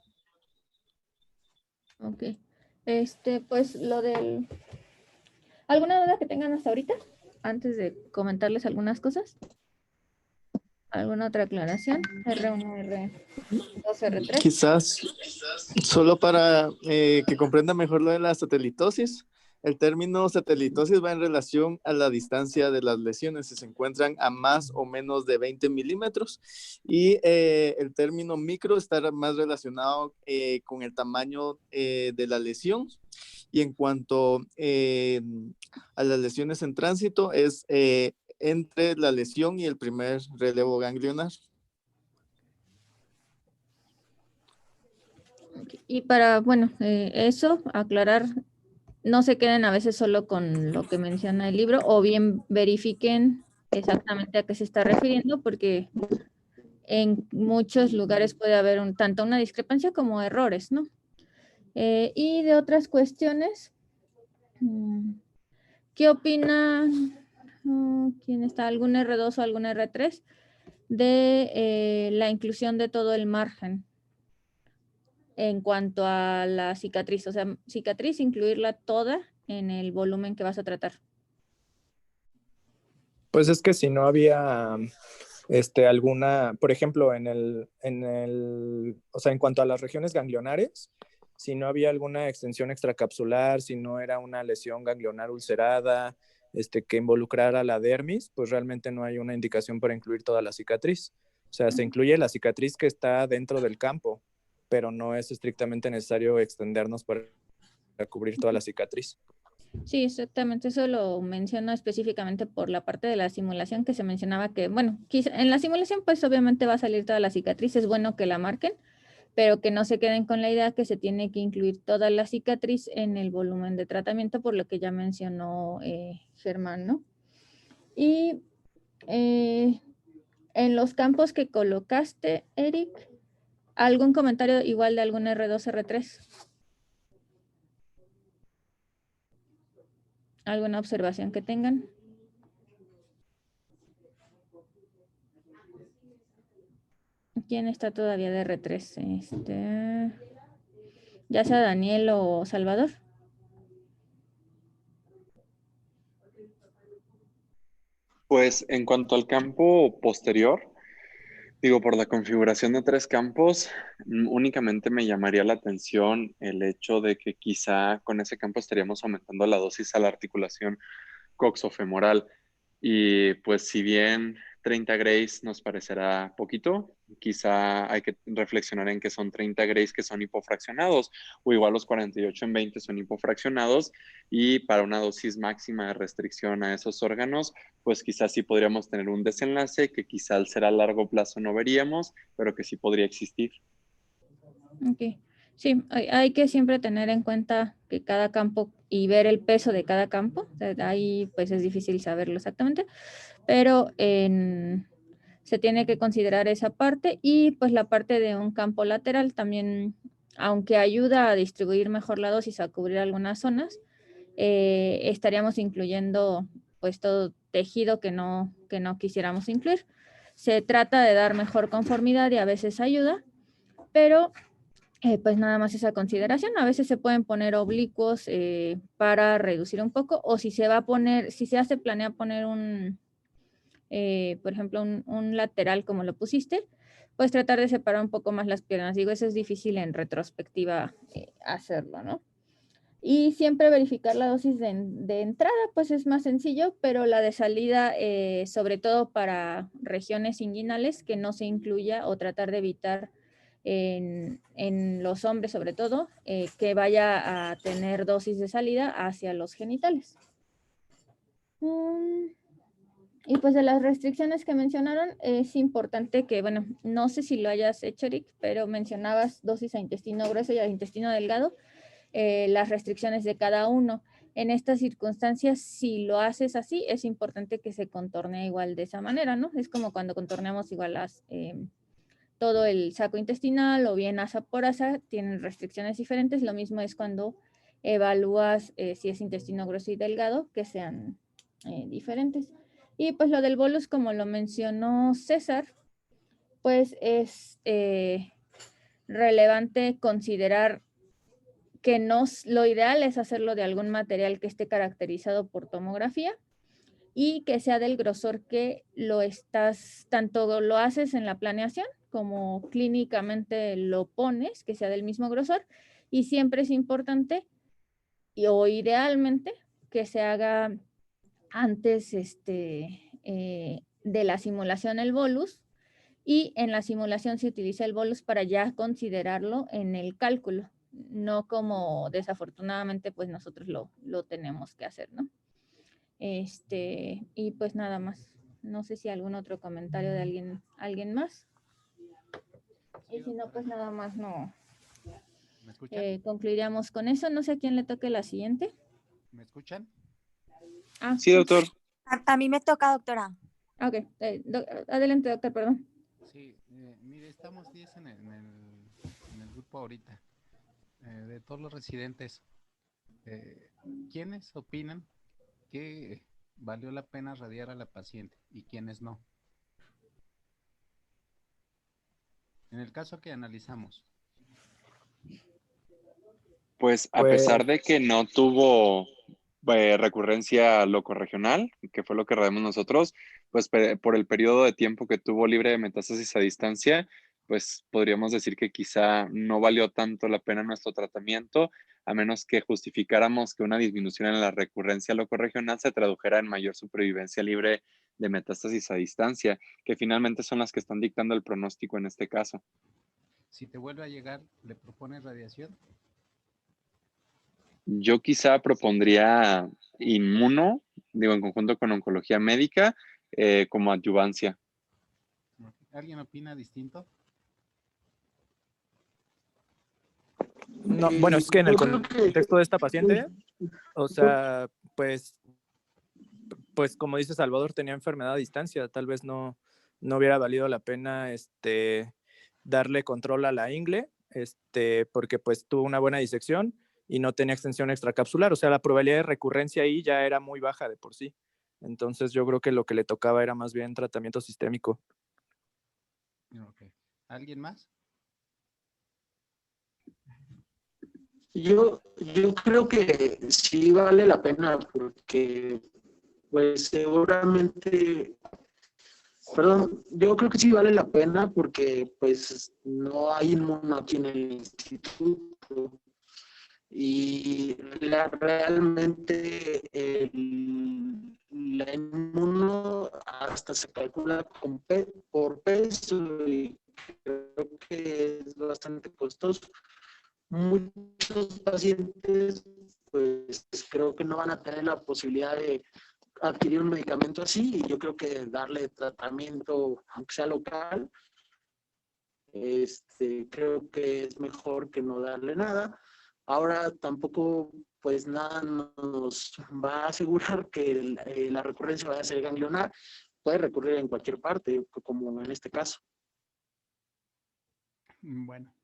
Ok. Pues lo del... ¿Alguna duda que tengan hasta ahorita? Antes de comentarles algunas cosas. ¿Alguna otra aclaración? R1, R2, R3. Quizás solo para que comprenda mejor lo de la satelitosis. El término satelitosis va en relación a la distancia de las lesiones, si se encuentran a más o menos de 20 milímetros. Y el término micro está más relacionado con el tamaño de la lesión. Y en cuanto a las lesiones en tránsito, es entre la lesión y el primer relevo ganglionar. Y para, bueno, eso, aclarar, no se queden a veces solo con lo que menciona el libro, o bien verifiquen exactamente a qué se está refiriendo, porque en muchos lugares puede haber tanto una discrepancia como errores, ¿no? Y de otras cuestiones, ¿qué opinan? ¿Quién está? ¿Algún R2 o algún R3? De la inclusión de todo el margen en cuanto a la cicatriz, o sea, cicatriz, incluirla toda en el volumen que vas a tratar. Pues es que si no había alguna, por ejemplo, o sea, en cuanto a las regiones ganglionares, si no había alguna extensión extracapsular, si no era una lesión ganglionar ulcerada, que involucrara la dermis, pues realmente no hay una indicación para incluir toda la cicatriz. O sea, se incluye la cicatriz que está dentro del campo, pero no es estrictamente necesario extendernos para cubrir toda la cicatriz. Sí, exactamente. Eso lo menciono específicamente por la parte de la simulación que se mencionaba que, bueno, quizá en la simulación pues obviamente va a salir toda la cicatriz, es bueno que la marquen, pero que no se queden con la idea que se tiene que incluir toda la cicatriz en el volumen de tratamiento, por lo que ya mencionó Germán, ¿no? Y en los campos que colocaste, Eric, ¿algún comentario igual de algún R2, R3? ¿Alguna observación que tengan? ¿Quién está todavía de R3? Ya sea Daniel o Salvador. Pues en cuanto al campo posterior, digo, por la configuración de 3 campos, únicamente me llamaría la atención el hecho de que quizá con ese campo estaríamos aumentando la dosis a la articulación coxofemoral. Y pues si bien 30 grays nos parecerá poquito, quizá hay que reflexionar en que son 30 grays que son hipofraccionados, o igual los 48 en 20 son hipofraccionados, y para una dosis máxima de restricción a esos órganos, pues quizás sí podríamos tener un desenlace que quizá al ser a largo plazo no veríamos, pero que sí podría existir. Ok. Sí, hay que siempre tener en cuenta que cada campo y ver el peso de cada campo. O sea, ahí pues es difícil saberlo exactamente, pero se tiene que considerar esa parte y pues la parte de un campo lateral también, aunque ayuda a distribuir mejor la dosis, a cubrir algunas zonas, estaríamos incluyendo pues todo tejido que no quisiéramos incluir. Se trata de dar mejor conformidad y a veces ayuda, pero pues nada más esa consideración. A veces se pueden poner oblicuos para reducir un poco, o si se va a poner, si se planea poner por ejemplo, un lateral como lo pusiste, pues tratar de separar un poco más las piernas. Digo, eso es difícil en retrospectiva hacerlo, ¿no? Y siempre verificar la dosis de entrada, pues es más sencillo, pero la de salida, sobre todo para regiones inguinales, que no se incluya o tratar de evitar en los hombres sobre todo, que vaya a tener dosis de salida hacia los genitales. Y pues de las restricciones que mencionaron, es importante que, bueno, no sé si lo hayas hecho, Eric, pero mencionabas dosis a intestino grueso y a intestino delgado, las restricciones de cada uno. En estas circunstancias, si lo haces así, es importante que se contorne igual de esa manera, ¿no? Es como cuando contorneamos igual todo el saco intestinal o bien asa por asa, tienen restricciones diferentes. Lo mismo es cuando evalúas si es intestino grueso y delgado, que sean diferentes. Y pues lo del bolus, como lo mencionó César, pues es relevante considerar que lo ideal es hacerlo de algún material que esté caracterizado por tomografía y que sea del grosor que tanto lo haces en la planeación como clínicamente lo pones, que sea del mismo grosor, y siempre es importante o idealmente que se haga antes de la simulación el bolus, y en la simulación se utiliza el bolus para ya considerarlo en el cálculo, no como desafortunadamente pues nosotros lo tenemos que hacer, ¿no? Y pues nada más. No sé si algún otro comentario de alguien más. Y si no, pues nada más no. ¿Me escuchan? Concluiríamos con eso. No sé a quién le toque la siguiente. ¿Me escuchan? Sí, doctor. A mí me toca, doctora. Ok. Adelante, doctor, perdón. Sí, mire, estamos 10 en el grupo ahorita. De todos los residentes, ¿quiénes opinan que valió la pena radiar a la paciente y quiénes no? En el caso que analizamos. Pues a pesar de que no tuvo recurrencia locorregional, que fue lo que radiamos nosotros, pues por el periodo de tiempo que tuvo libre de metástasis a distancia, pues podríamos decir que quizá no valió tanto la pena nuestro tratamiento a menos que justificáramos que una disminución en la recurrencia locorregional se tradujera en mayor supervivencia libre de metástasis a distancia, que finalmente son las que están dictando el pronóstico en este caso. Si te vuelve a llegar, ¿le propones radiación? Yo quizá propondría inmuno, digo, en conjunto con oncología médica, como adyuvancia. ¿Alguien opina distinto? No, bueno, es que en el Yo creo que contexto de esta paciente, o sea, pues como dice Salvador, tenía enfermedad a distancia, tal vez no hubiera valido la pena darle control a la ingle, porque pues tuvo una buena disección y no tenía extensión extracapsular, o sea, la probabilidad de recurrencia ahí ya era muy baja de por sí. Entonces yo creo que lo que le tocaba era más bien tratamiento sistémico. Okay. ¿Alguien más? Yo creo que sí vale la pena porque pues seguramente, perdón, yo creo que sí vale la pena porque pues no hay inmuno aquí en el instituto y realmente la inmuno hasta se calcula por peso y creo que es bastante costoso. Muchos pacientes pues creo que no van a tener la posibilidad de adquirir un medicamento así y yo creo que darle tratamiento, aunque sea local, creo que es mejor que no darle nada. Ahora tampoco pues nada nos va a asegurar que la recurrencia vaya a ser ganglionar, puede recurrir en cualquier parte, como en este caso. Bueno,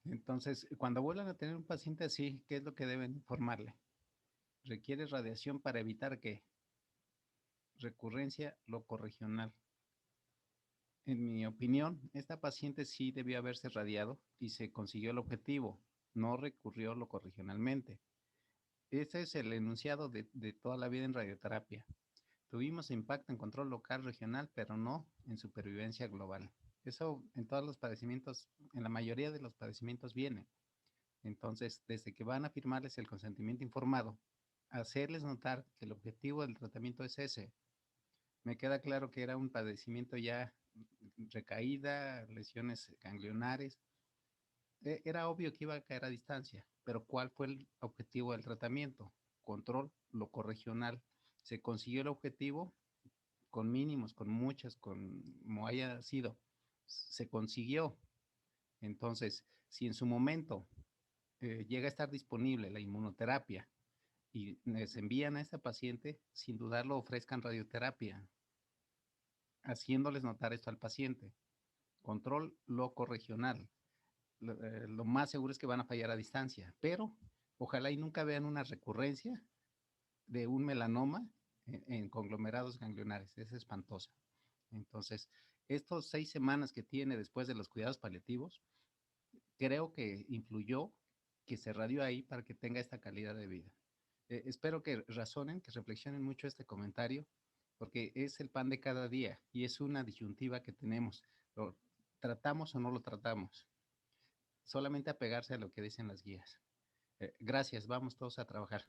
entonces, cuando vuelvan a tener un paciente así, ¿qué es lo que deben informarle? Requiere radiación para evitar que recurrencia locorregional. En mi opinión, esta paciente sí debió haberse radiado y se consiguió el objetivo, no recurrió locorregionalmente. Ese es el enunciado de toda la vida en radioterapia. Tuvimos impacto en control local regional, pero no en supervivencia global. Eso en todos los padecimientos, en la mayoría de los padecimientos viene. Entonces, desde que van a firmarles el consentimiento informado, hacerles notar que el objetivo del tratamiento es ese. Me queda claro que era un padecimiento ya recaída, lesiones ganglionares. Era obvio que iba a caer a distancia, pero ¿cuál fue el objetivo del tratamiento? Control locorregional. Se consiguió el objetivo con mínimos, con muchas, como haya sido. Se consiguió. Entonces, si en su momento llega a estar disponible la inmunoterapia y les envían a esta paciente, sin dudarlo ofrezcan radioterapia, haciéndoles notar esto al paciente. Control locorregional. Lo más seguro es que van a fallar a distancia, pero ojalá y nunca vean una recurrencia de un melanoma en conglomerados ganglionares. Es espantosa. Entonces, estos 6 semanas que tiene después de los cuidados paliativos, creo que influyó que se radió ahí para que tenga esta calidad de vida. Espero que razonen, que reflexionen mucho este comentario, porque es el pan de cada día y es una disyuntiva que tenemos. ¿Lo tratamos o no lo tratamos? Solamente apegarse a lo que dicen las guías. Gracias, vamos todos a trabajar.